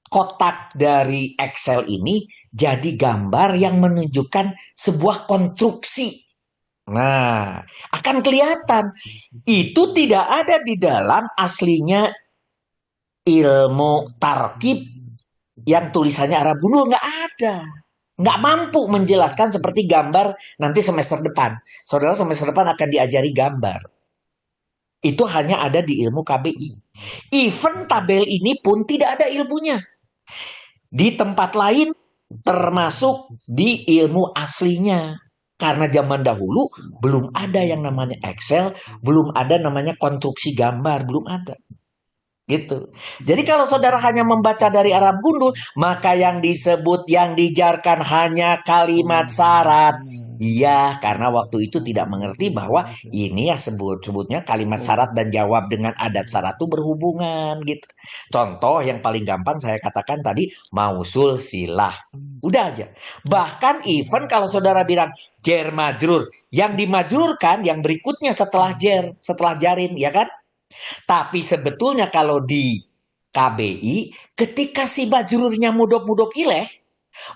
G: kotak dari Excel ini jadi gambar yang menunjukkan sebuah konstruksi. Nah, akan kelihatan. Itu tidak ada di dalam aslinya ilmu tarkib yang tulisannya Arab gundul, nggak ada. Nggak mampu menjelaskan seperti gambar nanti semester depan. Saudara semester depan akan diajari gambar. Itu hanya ada di ilmu KBI. Even tabel ini pun tidak ada ilmunya. Di tempat lain termasuk di ilmu aslinya. Karena zaman dahulu belum ada yang namanya Excel, belum ada namanya konstruksi gambar, belum ada. Gitu. Jadi kalau saudara hanya membaca dari Arab gundul, maka yang disebut yang dijarkan hanya kalimat syarat. Iya, karena waktu itu tidak mengerti bahwa ini ya sebutnya kalimat syarat dan jawab dengan adat syarat itu berhubungan gitu. Contoh yang paling gampang saya katakan tadi mausul silah. Udah aja. Bahkan even kalau saudara bilang jer majrur, yang dimajrurkan yang berikutnya setelah jer, setelah jarin, ya kan? Tapi sebetulnya kalau di KBI, ketika si majrurnya mudhof ilaih,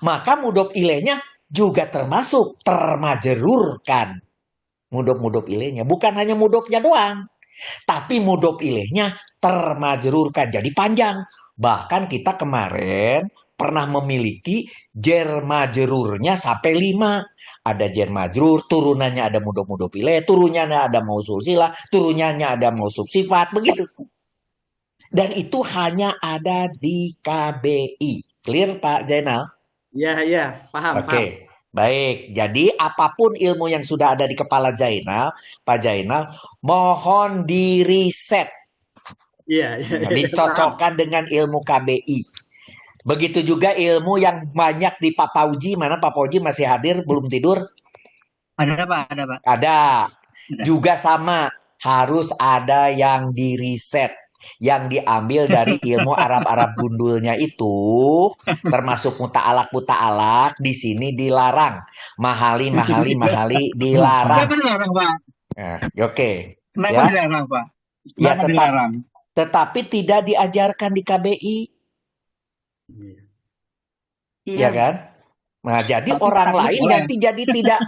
G: maka mudhof ilaihnya juga termasuk termajrurkan. Mudhof ilaihnya bukan hanya mudhofnya doang, tapi mudhof ilaihnya termajrurkan. Jadi panjang. Bahkan kita kemarin pernah memiliki jer majrurnya sampai 5. Ada jer majrur, turunannya ada mudhof ilaih, turunannya ada mausul silah, turunannya ada mausuf sifat, begitu. Dan itu hanya ada di KBI. Clear Pak Zainal?
L: Iya, paham.
G: Oke. Baik, jadi apapun ilmu yang sudah ada di kepala Zainal, Pak Zainal, mohon di-reset.
L: Iya.
G: Dicocokkan dengan ilmu KBI. Begitu juga ilmu yang banyak di Pak Pauji. Mana Pak Pauji masih hadir, belum tidur?
D: Ada Pak.
G: Ada. Juga sama, harus ada yang di-reset. Yang diambil dari ilmu Arab gundulnya itu, termasuk muta'alak, di sini dilarang. Mahali dilarang.
D: Kenapa dilarang, Pak?
G: Oke.
D: Kenapa dilarang, Pak?
G: Ya, tetapi tidak diajarkan di KBI. Iya kan? Nah, jadi orang lain nanti jadi tidak.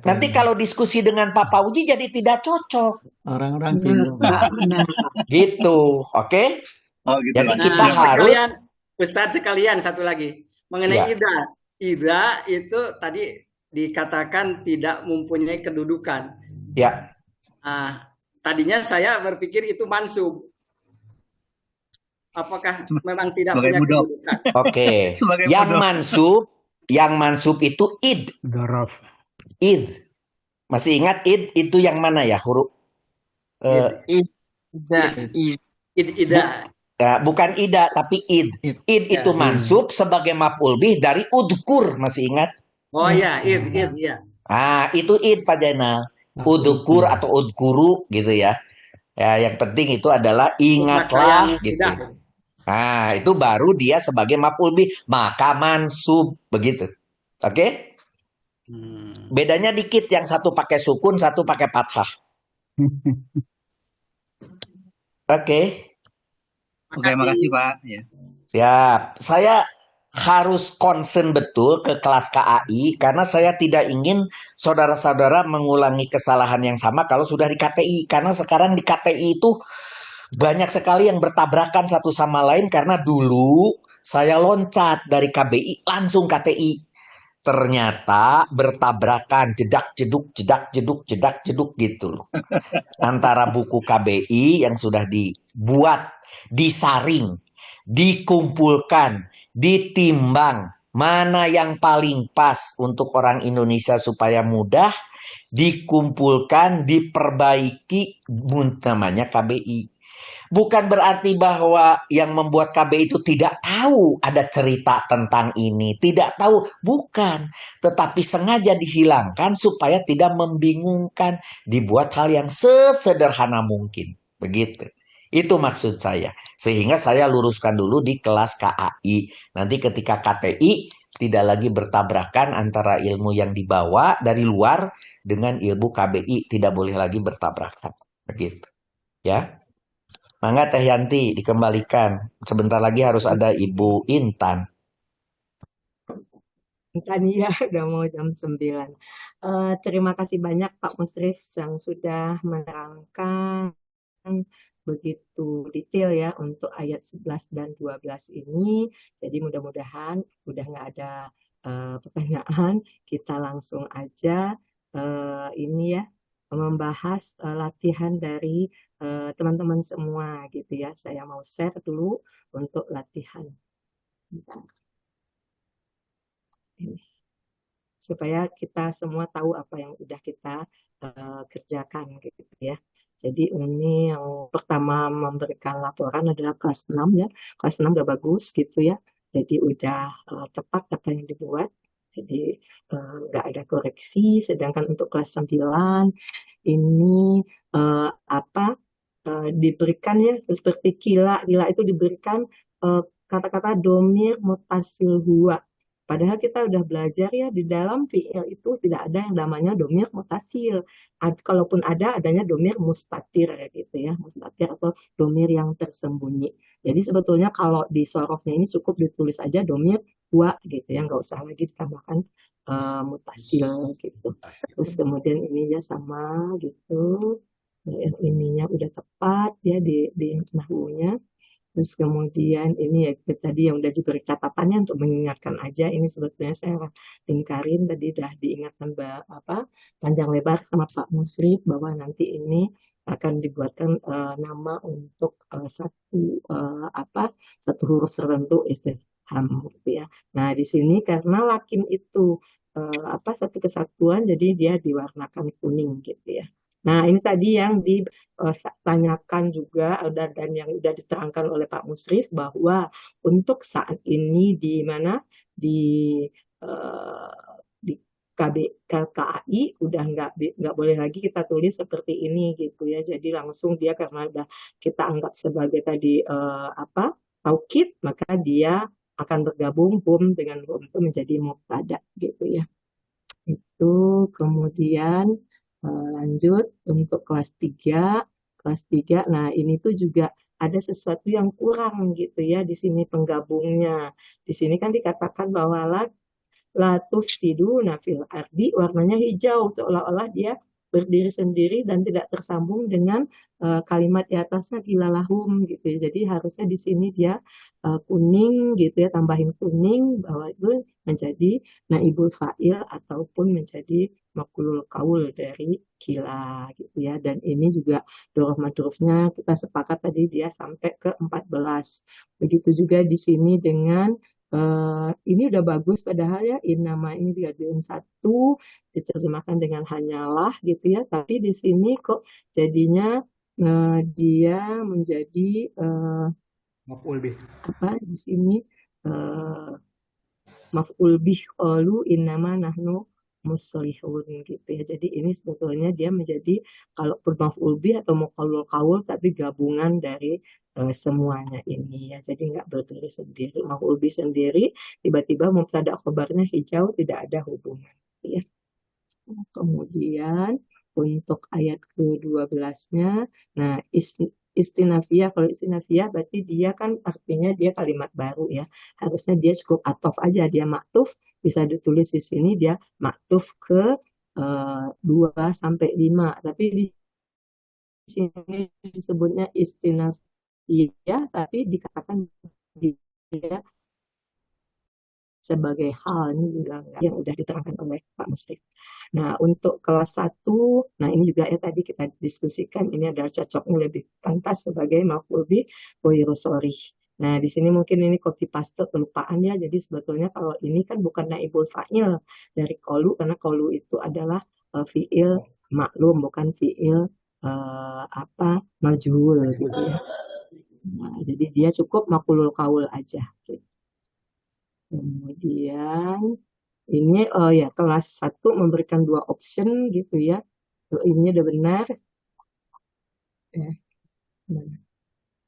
G: Nanti kalau diskusi dengan Pak Pauji jadi tidak cocok.
F: Orang-orang bingung.
G: Gitu, oke?
D: Oh, gitu.
G: Jadi kita harus.
L: Ustadz sekalian satu lagi mengenai ida. Ida itu tadi dikatakan tidak mempunyai kedudukan.
G: Ya.
L: Tadinya saya berpikir itu mansub. Apakah memang tidak
D: sebagai
L: punya
D: mudhof.
L: kedudukan?
G: Oke. Yang mansub itu id.
K: Dorof.
G: Id. Masih ingat id itu yang mana ya huruf?
L: Ida.
G: bukan ida tapi id. Id
L: Ya.
G: itu mansub sebagai maf'ul bih dari udkur, masih ingat?
L: Oh ya, id ya.
G: Itu id Pak Jainal. Udkur atau udkuru gitu ya. Ya, yang penting itu adalah
L: Masa yang
G: ingatlah gitu.
L: sudah.
G: Itu baru dia sebagai maf'ul bih, maka mansub begitu. Oke? Bedanya dikit, yang satu pakai sukun, satu pakai fathah. Oke.
D: Oke, makasih Pak. Ya.
G: Siap. Saya harus concern betul ke kelas KAI karena saya tidak ingin saudara-saudara mengulangi kesalahan yang sama kalau sudah di KTI. Karena sekarang di KTI itu banyak sekali yang bertabrakan satu sama lain karena dulu saya loncat dari KBI langsung KTI. Ternyata bertabrakan, jedak jeduk gitu loh. Antara buku KBI yang sudah dibuat, disaring, dikumpulkan, ditimbang, mana yang paling pas untuk orang Indonesia supaya mudah, dikumpulkan, diperbaiki, namanya KBI. Bukan berarti bahwa yang membuat KBI itu tidak tahu ada cerita tentang ini. Tidak tahu, bukan. Tetapi sengaja dihilangkan supaya tidak membingungkan. Dibuat hal yang sesederhana mungkin. Begitu. Itu maksud saya. Sehingga saya luruskan dulu di kelas KAI. Nanti ketika KTI tidak lagi bertabrakan antara ilmu yang dibawa dari luar dengan ilmu KBI. Tidak boleh lagi bertabrakan. Begitu. Ya. Mangga Teh Yanti dikembalikan. Sebentar lagi harus ada Ibu Intan.
B: Intan ya, udah mau jam 9. Terima kasih banyak Pak Musrif yang sudah menerangkan begitu detail ya untuk ayat 11 dan 12 ini. Jadi mudah-mudahan udah nggak ada pertanyaan. Kita langsung aja ini ya membahas latihan dari teman-teman semua gitu ya. Saya mau share dulu untuk latihan. Bentar. Ini. Supaya kita semua tahu apa yang udah kita kerjakan gitu ya. Jadi ini yang pertama memberikan laporan adalah kelas 6 ya. Kelas 6 udah bagus gitu ya. Jadi udah tepat apa yang dibuat. Jadi nggak ada koreksi. Sedangkan untuk kelas 9 ini diberikan ya seperti kila itu diberikan kata-kata domir mutasil huwa. Padahal kita udah belajar ya di dalam fi'il itu tidak ada yang namanya domir mutasil. Kalaupun ada, adanya domir mustatir gitu ya, mustatir atau domir yang tersembunyi. Jadi sebetulnya kalau di sorofnya ini cukup ditulis aja domir huwa gitu ya, nggak usah lagi ditambahkan mutasil gitu. Terus kemudian ininya sama gitu. Yang ininya udah tepat ya di nahwunya. Terus kemudian ini ya tadi yang udah diberi catatannya untuk mengingatkan aja, ini sebetulnya saya lingkarin tadi udah diingatkan panjang lebar sama Pak Musrif bahwa nanti ini akan dibuatkan nama untuk satu huruf tertentu istifham gitu ya. Nah di sini karena lakin itu satu kesatuan jadi dia diwarnakan kuning gitu ya. Nah, ini tadi yang ditanyakan juga dan yang sudah diterangkan oleh Pak Musrif bahwa untuk saat ini di mana di KAI udah nggak boleh lagi kita tulis seperti ini gitu ya. Jadi langsung dia karena udah kita anggap sebagai tadi taukid, maka dia akan bergabung hum dengan hum itu menjadi mubtada gitu ya. Itu kemudian lanjut untuk kelas 3. Nah ini tuh juga ada sesuatu yang kurang gitu ya di sini penggabungnya. Di sini kan dikatakan bahwa la tufsiduna fil ardi warnanya hijau, seolah-olah dia berdiri sendiri dan tidak tersambung dengan kalimat di atasnya kilalahum gitu ya. Jadi harusnya di sini dia kuning gitu ya, tambahin kuning bahwa itu menjadi naibul fa'il ataupun menjadi maqulul qaul dari kila gitu ya. Dan ini juga dzaruf madrufnya kita sepakat tadi dia sampai ke 14. Begitu juga di sini dengan ini udah bagus padahal ya nama ini dijadiin satu diterjemahkan dengan hanyalah gitu ya, tapi di sini kok jadinya dia menjadi
H: Maf'ul bih.
B: Apa di sini maf'ul bih qalu innama nahnu muslihun gitu ya. Jadi ini sebetulnya dia menjadi kalaupun maf'ul bih atau muqallul qaul tapi gabungan dari semuanya ini ya. Jadi nggak berdiri sendiri. Maf'ul bih sendiri tiba-tiba mubtada khobarnya hijau tidak ada hubungan ya. Kemudian untuk ayat ke-12-nya, nah istinafiyah, kalau istinafiyah berarti dia kan artinya dia kalimat baru ya. Harusnya dia cukup atof aja, dia maktuf, bisa ditulis di sini dia maktuf ke 2 sampai 5. Tapi di sini disebutnya istinafiyah, tapi dikatakan dia sebagai hal ini juga yang udah diterangkan oleh Pak Muslim. Nah, untuk kelas 1, nah ini juga ya tadi kita diskusikan, ini adalah cocoknya lebih pantas sebagai maf'ul bih ghairu sharih. Nah, di sini mungkin ini copy paste kelupaan ya, jadi sebetulnya kalau ini kan bukan naibul fa'il dari qalu, karena qalu itu adalah fi'il maklum, bukan fi'il majhul gitu ya. Nah, jadi dia cukup maqulul qaul aja gitu. Kemudian ini ya kelas 1 memberikan 2 option gitu ya. Ini udah benar. Ya, mana?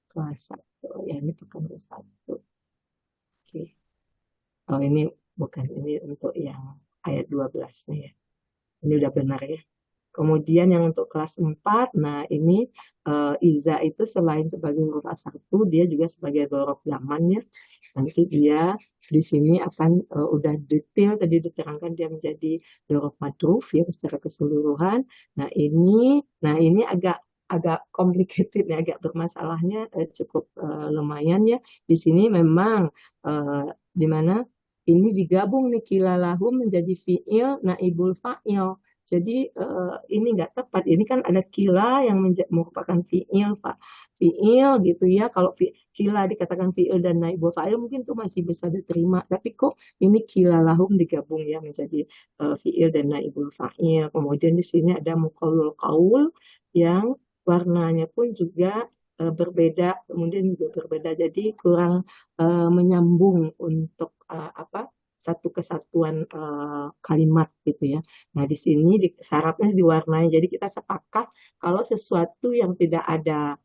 B: Kelas 1. Ya ini pekan ke-1. Oke. Oh ini bukan, ini untuk yang ayat 12-nya ya. Ini udah benar ya. Kemudian yang untuk kelas 4, nah ini iza itu selain sebagai huruf asal itu, dia juga sebagai dhorob zaman ya. Nanti dia di sini akan udah detail tadi diterangkan dia menjadi dhorob madruf ya secara keseluruhan. Nah ini agak complicated ya, agak bermasalahnya cukup lumayan ya. Di sini memang di mana ini digabung nih kilalahum menjadi fi'il naibul fa'il. Jadi ini nggak tepat. Ini kan ada kila yang merupakan fi'il, Pak. Fi'il gitu ya. Kalau kila dikatakan fi'il dan naibul fa'il mungkin itu masih bisa diterima. Tapi kok ini kila lahum digabung ya menjadi fi'il dan naibul fa'il. Kemudian di sini ada muqallul qaul yang warnanya pun juga berbeda. Kemudian juga berbeda. Jadi kurang menyambung untuk satu kesatuan kalimat gitu ya. Nah, di sini syaratnya diwarnai. Jadi kita sepakat kalau sesuatu yang tidak ada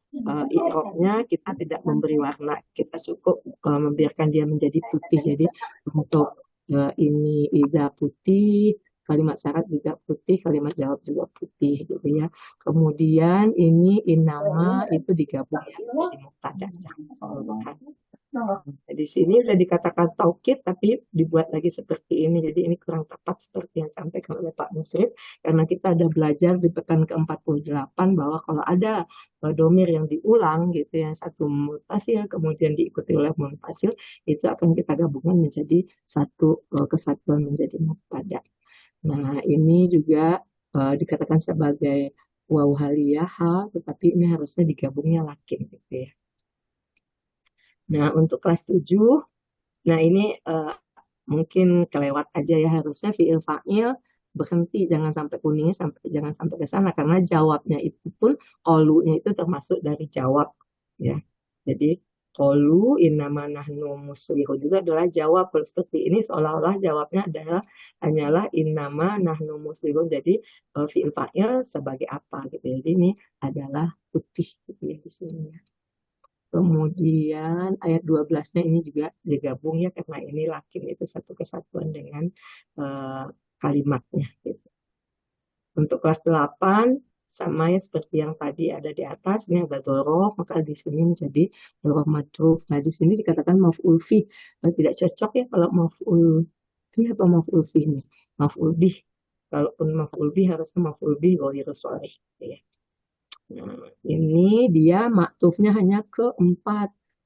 B: i'rabnya kita tidak memberi warna. Kita cukup membiarkan dia menjadi putih. Jadi untuk ini iza putih, kalimat syarat juga putih, kalimat jawab juga putih gitu ya. Kemudian ini innama itu digabung ya menjadi mubtada. Di sini sudah dikatakan taukid tapi dibuat lagi seperti ini. Jadi ini kurang tepat seperti yang disampaikan oleh Pak Muslim karena kita ada belajar di pekan ke-48 bahwa kalau ada domir yang diulang gitu yang satu munfasil kemudian diikuti oleh munfasil itu akan kita gabungkan menjadi satu kesatuan menjadi mubtada. Nah, ini juga dikatakan sebagai waw haliyah tetapi ini harusnya digabungnya lakin gitu ya. Nah, untuk kelas 7, nah ini mungkin kelewat aja ya, harusnya fi'il fa'il berhenti, jangan sampai kuningnya jangan sampai ke sana karena jawabnya itu pun qalunya itu termasuk dari jawab ya. Jadi qalu innama nahnu muslihun juga adalah jawab. Kalau seperti ini seolah-olah jawabnya hanyalah innama nahnu muslihun. Jadi fi'il fa'il sebagai apa gitu. Jadi ini adalah putih gitu ya di sini ya. Kemudian ayat 12-nya ini juga digabung ya karena ini lakin itu satu kesatuan dengan kalimatnya gitu. Untuk kelas 8 sama ya seperti yang tadi ada di atas, ini ada dhorob, maka di sini menjadi dhorob madruf. Nah, di sini dikatakan maf'ul fi. Nah, tidak cocok ya kalau maf'ul fi atau maf'ul fi ini. Maf'ul bih. Kalaupun maf'ul bih harusnya maf'ul bih ghairu sharih ya. Nah, ini dia maktufnya hanya ke-4.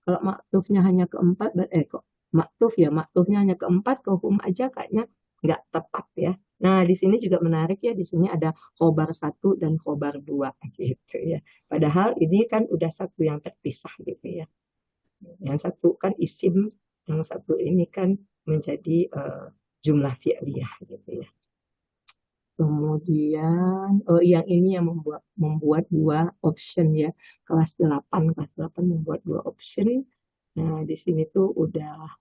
B: Kalau maktufnya hanya ke-4, kok maktufnya hanya ke-4, ke hum aja kayaknya nggak tepat ya. Nah, di sini juga menarik ya, di sini ada khobar 1 dan khobar 2 gitu ya. Padahal ini kan udah satu yang terpisah gitu ya. Yang satu kan isim, yang satu ini kan menjadi jumlah fi'liyah gitu ya. Kemudian yang ini yang membuat 2 option ya. Kelas 8 membuat 2 option. Nah, di sini tuh udah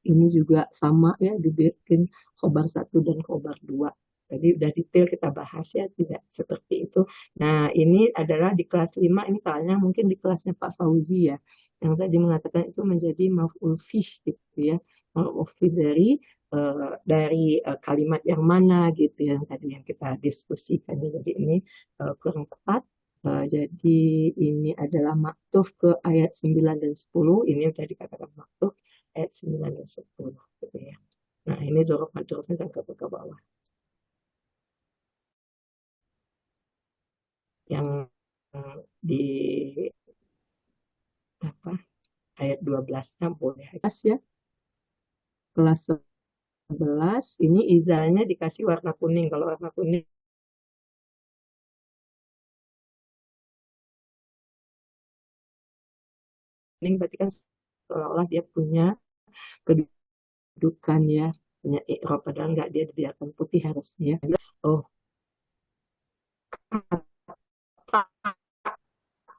B: ini juga sama ya, dibikin khobar 1 dan khobar 2. Jadi udah detail kita bahas ya, tidak seperti itu. Nah, ini adalah di kelas 5, ini soalnya mungkin di kelasnya Pak Fauzi ya, yang tadi mengatakan itu menjadi maf'ul fih gitu ya. Maf'ul fih dari kalimat yang mana gitu ya, yang tadi yang kita diskusikan. Jadi ini kurang tepat. Jadi ini adalah maktuf ke ayat 9 dan 10. Ini udah dikatakan maktuf ayat 9 dan 10 gitu ya. Nah, ini dorof madrofnya sampai ke bawah. Yang di apa ayat 12-nya boleh ya. Kelas 11 ini izanya dikasih warna kuning. Kalau warna kuning berarti kan seolah-olah dia punya kedudukan ya, punya i'rab, padahal enggak, dia dibiarkan putih harusnya. Oh,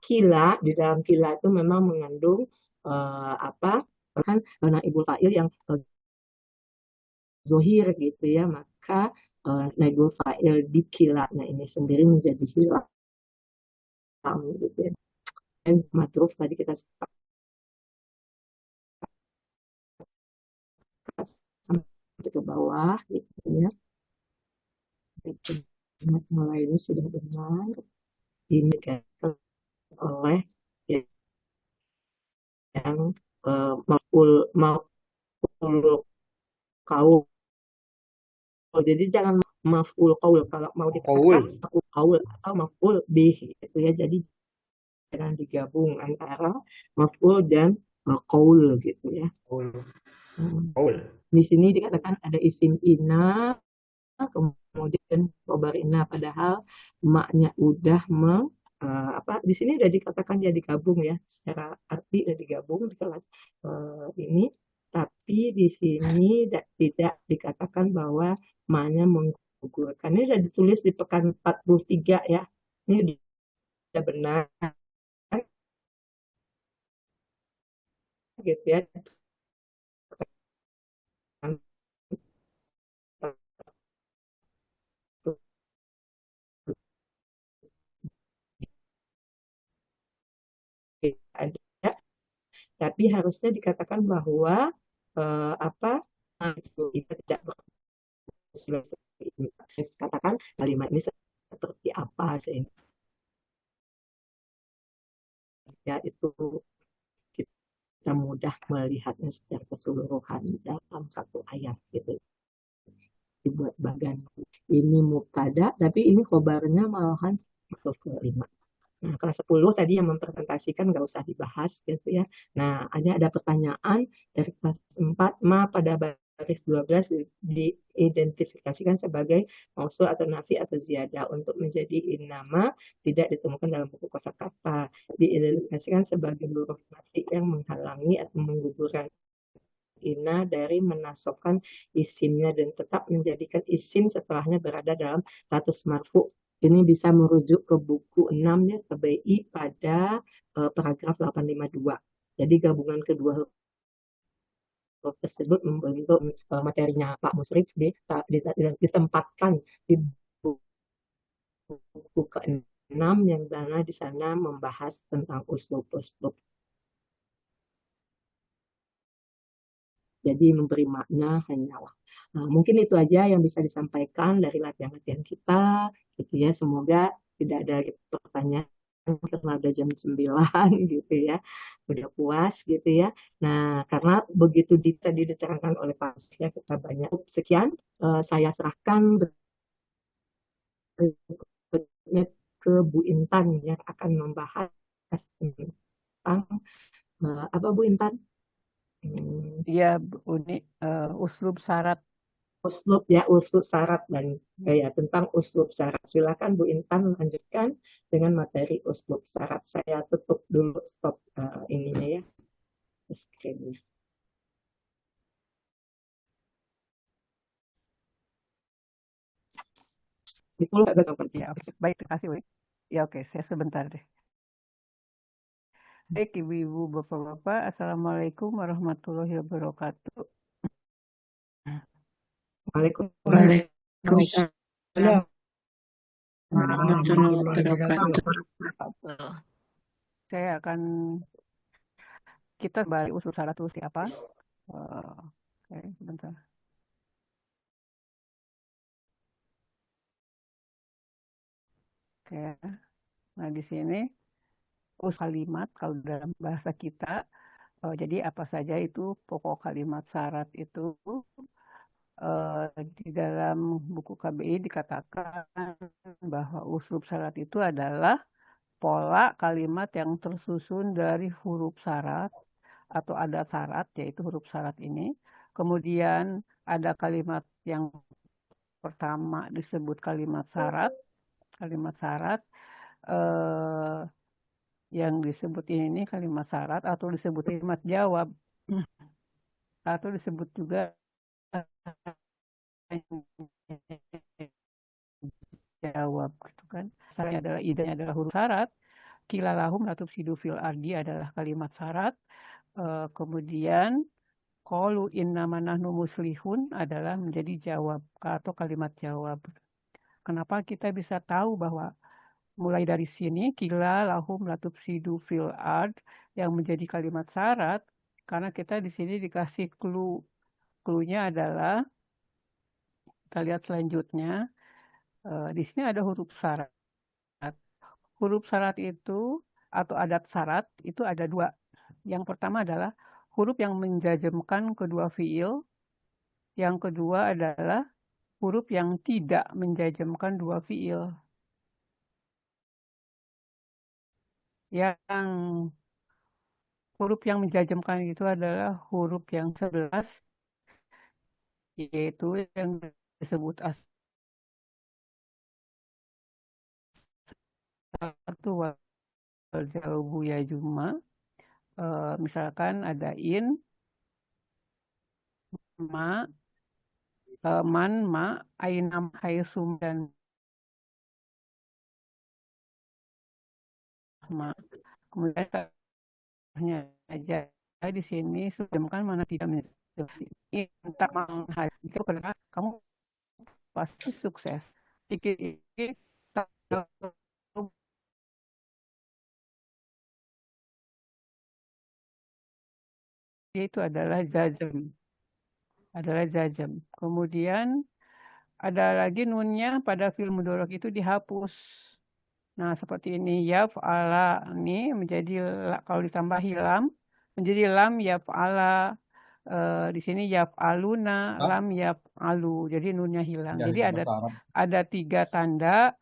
B: kila, di dalam kila itu memang mengandung kan naibul fa'il yang zohir gitu ya, maka naibul fa'il di kila, nah ini sendiri menjadi hilang gitu ya. Dan madruf tadi kita sampai ke bawah gitu ya. Mulai ini sudah benar, ini kan oleh yang maf'ul qaul. Jadi jangan maf'ul qaul, kalau mau dikatakan maf'ul qaul atau maf'ul bih gitu ya. Jadi jangan digabung antara maf'ul dan qaul gitu ya. Di sini dikatakan ada isim ina, kemudian khobar ina, padahal maknya udah di sini udah dikatakan ya digabung ya, secara arti udah digabung di kelas ini, tapi di sini tidak dikatakan bahwa maknya menggugurkan. Ini sudah ditulis di pekan 43 ya, ini udah benar gitu ya. Ada, tapi harusnya dikatakan bahwa tidak katakan kalimat ini seperti apa sehingga ya itu kita mudah melihatnya secara keseluruhan dalam satu ayat gitu, dibuat bagan. Ini mubtada, tapi ini khobarnya malahan ke 5. Nah, kelas 10 tadi yang mempresentasikan nggak usah dibahas gitu ya. Nah, ada pertanyaan dari kelas 4, ma pada baris 12 diidentifikasikan sebagai mausul atau nafi atau ziyadah. Untuk menjadi innama tidak ditemukan dalam buku kosakata. Diidentifikasikan sebagai huruf mati yang menghalangi atau menggugurkan ina dari menasobkan isimnya dan tetap menjadikan isim setelahnya berada dalam status marfu. Ini bisa merujuk ke buku 6 ya, KBI pada paragraf 852. Jadi gabungan kedua huruf tersebut membentuk materinya Pak Musrif ditempatkan di buku ke-6 yang mana di sana membahas tentang uslub-uslub. Jadi memberi makna hanyalah. Nah, mungkin itu aja yang bisa disampaikan dari latihan-latihan kita gitu ya. Semoga tidak ada pertanyaan karena ada jam 9 gitu ya. Udah puas gitu ya. Nah, karena begitu tadi diterangkan oleh Pak ya, kita banyak. Sekian saya serahkan berikutnya ke Bu Intan yang akan membahas tentang apa Bu Intan?
M: Iya, Uni, uslub syarat.
B: Uslub ya, uslub syarat dan ya tentang uslub syarat. Silakan Bu Intan lanjutkan dengan materi uslub syarat. Saya tutup dulu stop ininya ya, screen-nya. Itu nggak
M: Ya, baik, terima kasih, Wi. Ya, oke, saya sebentar deh. Baik, ibu-ibu, bapak-bapak, assalamualaikum warahmatullahi wabarakatuh.
B: Waalaikumsalam warahmatullahi wabarakatuh.
M: Saya akan kita balik usul syarat itu seperti apa? Oke, sebentar. Oke, nah di sini usul kalimat kalau dalam bahasa kita, jadi apa saja itu pokok kalimat syarat itu di dalam buku KBI dikatakan bahwa uslub syarat itu adalah pola kalimat yang tersusun dari huruf syarat atau ada syarat, yaitu huruf syarat ini. Kemudian ada kalimat yang pertama disebut kalimat syarat. Kalimat syarat yang disebut ini kalimat syarat atau disebut kalimat jawab atau disebut juga jawab gitu kan. Syaratnya adalah idanya adalah huruf syarat. Kilalahum latufsidu fil ardi adalah kalimat syarat. Kemudian qalu innama nahnu muslihun adalah menjadi jawab atau kalimat jawab. Kenapa kita bisa tahu bahwa mulai dari sini kilalahum latufsidu fil ard yang menjadi kalimat syarat? Karena kita di sini dikasih clue. Clue-nya adalah kita lihat selanjutnya. Di sini ada huruf syarat. Huruf syarat itu atau adat syarat itu ada dua. Yang pertama adalah huruf yang menjazmkan kedua fiil. Yang kedua adalah huruf yang tidak menjazmkan dua fiil. Yang huruf yang menjazmkan itu adalah huruf yang 11, yaitu yang disebut satu wal jawabu ya juma. Misalkan ada in, ma, man, ma, ainam, haisum, dan ma. Kemudian hanya aja di sini sudah kan mana tidak tak menghadap itu karena kamu pasti sukses. Itu adalah jazm. Kemudian ada lagi nunnya pada fi'il mudhari itu dihapus. Nah, seperti ini yaf'ala ini menjadi kalau ditambah lam menjadi lam yaf'ala. Di sini yaf'aluna, lam yaf'alu. Jadi nunnya hilang. Jadi ada 3 tanda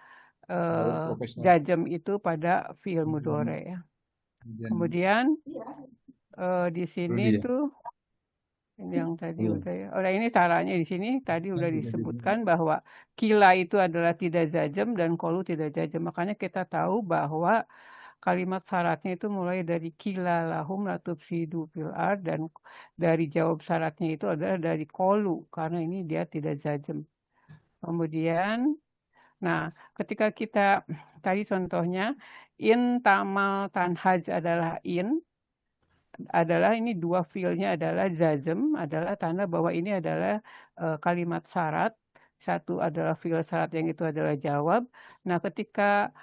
M: jazm itu pada fi'il mudhari ya. Kemudian di sini tuh ini yang tadi udah ya. Oleh ini caranya di sini tadi udah disebutkan bahwa kila itu adalah tidak jazm dan qalu tidak jazm. Makanya kita tahu bahwa kalimat syaratnya itu mulai dari kila lahum latufsidu fil ard dan dari jawab syaratnya itu adalah dari qalu karena ini dia tidak jazm. Kemudian nah, ketika kita tadi contohnya in tamal tanhaj adalah in adalah ini dua fiilnya adalah jazm, adalah tanda bahwa ini adalah kalimat syarat. Satu adalah fiil syarat yang itu adalah jawab. Nah, ketika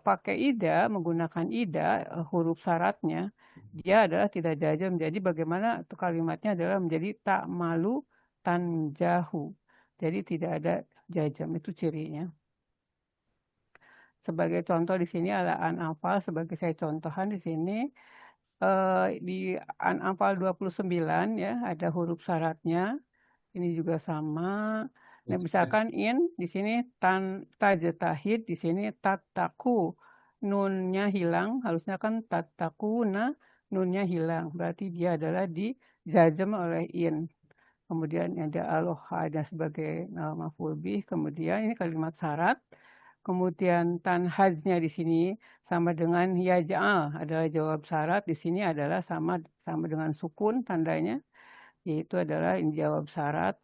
M: pakai ida, menggunakan ida, huruf syaratnya, dia adalah tidak jazm. Jadi bagaimana kalimatnya adalah menjadi tak malu tanjahu. Jadi tidak ada jazm, itu cirinya. Sebagai contoh di sini ada An-Anfal, sebagai saya contohan di sini. Di An-Anfal 29 ya ada huruf syaratnya ini juga sama. Nah, misalkan in di sini tajtahid, di sini tattaku nunnya hilang, harusnya kan tattakuna nunnya hilang, berarti dia adalah di jazm oleh in. Kemudian ada aloha dan sebagai maf'ul bih. Kemudian ini kalimat syarat. Kemudian tanhajnya di sini sama dengan yaj'al adalah jawab syarat. Di sini adalah sama dengan sukun tandanya, yaitu adalah ini jawab syarat.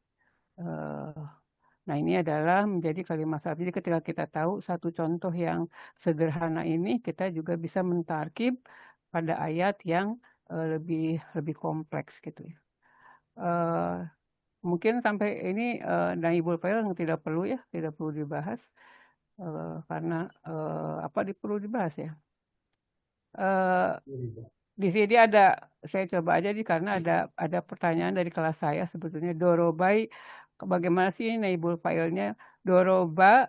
M: Nah, ini adalah menjadi kalimat syarat. Jadi ketika kita tahu satu contoh yang sederhana ini, kita juga bisa mentarkib pada ayat yang lebih kompleks gitu ya. Mungkin sampai ini naibul fa'il yang tidak perlu dibahas karena perlu dibahas ya. Di sini saya coba aja karena ada pertanyaan dari kelas saya sebetulnya dorobai, bagaimana sih naibul fa'ilnya? Doroba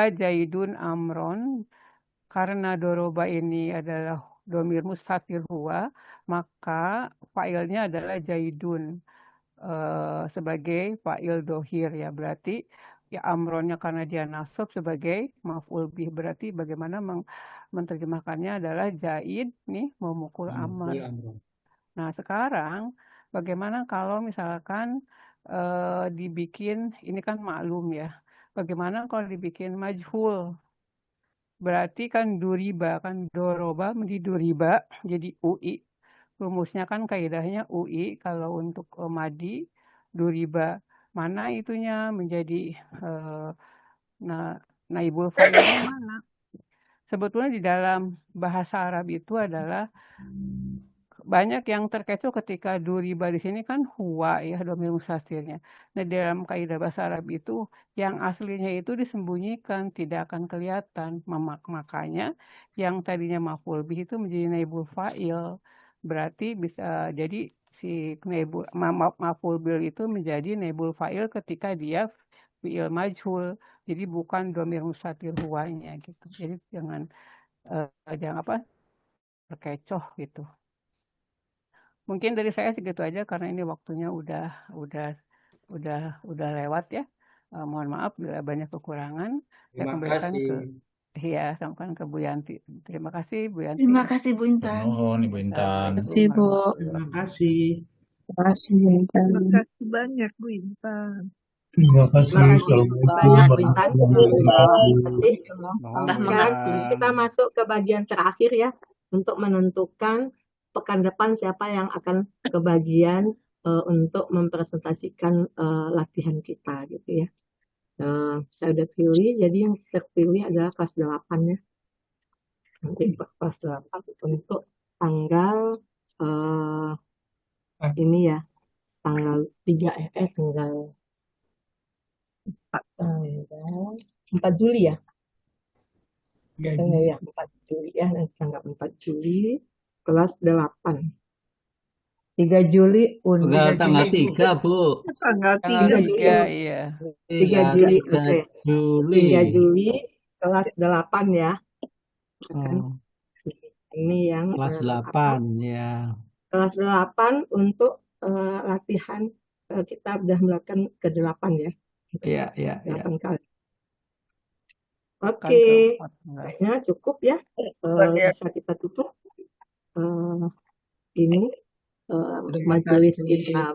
M: Jaidun Amron, karena doroba ini adalah domir mustatir huwa, maka fa'ilnya adalah Jaidun sebagai fa'il dohir ya, berarti ya amronnya karena dia nasab sebagai maf'ul bih, berarti bagaimana menerjemahkannya adalah Jaid nih memukul Amr. Nah sekarang bagaimana kalau misalkan dibikin, ini kan maklum ya, bagaimana kalau dibikin majhul? Berarti kan duriba, kan doroba menjadi duriba, jadi UI. Rumusnya kan kaidahnya UI kalau untuk madi duriba. Mana itunya menjadi naibul fa'ilnya mana? Sebetulnya di dalam bahasa Arab itu adalah banyak yang terkecoh ketika duriba di sini kan huwa ya, domir mustatirnya. Nah, dalam kaidah bahasa Arab itu yang aslinya itu disembunyikan, tidak akan kelihatan. Makanya yang tadinya maf'ul bih itu menjadi naibul fa'il. Berarti bisa jadi si maf'ul bih itu menjadi naibul fa'il ketika dia fi'il majhul. Jadi bukan domir mustatir huwanya gitu. Jadi jangan terkecoh gitu. Mungkin dari saya segitu aja karena ini waktunya udah lewat ya. Mohon maaf bila banyak kekurangan. Saya kembalikan sampaikan ke Bu Yanti. Terima kasih Bu Yanti.
E: Terima kasih Bu Intan.
N: Ibu Intan.
E: Terima kasih Bu.
F: Terima kasih.
J: Terima kasih Bu Intan.
E: Terima kasih banyak Bu Intan.
N: Terima kasih.
B: Banyak Bu Intan.
A: Mohon
B: Kita masuk ke bagian terakhir ya untuk menentukan pekan depan siapa yang akan kebagian untuk mempresentasikan latihan kita gitu ya. Saya udah pilih, jadi yang terpilih adalah kelas 8 ya. Nanti kelas 8 untuk tanggal ini ya, tanggal 3 tanggal 4 Juli ya. Ya, 4 Juli ya, tanggal 4 Juli kelas 8. 3 Juli
F: Tanggal 3 Bu.
E: Tanggal
M: 3 iya.
B: 3 Juli. 3 Juli kelas 8 ya. Ini yang
F: kelas 8 ya.
B: Kelas 8 untuk latihan kita sudah melakukan ke-8 ya.
F: Iya.
B: 8 kali. Oke, kayaknya cukup ya. Bisa kita tutup ini majelis kita.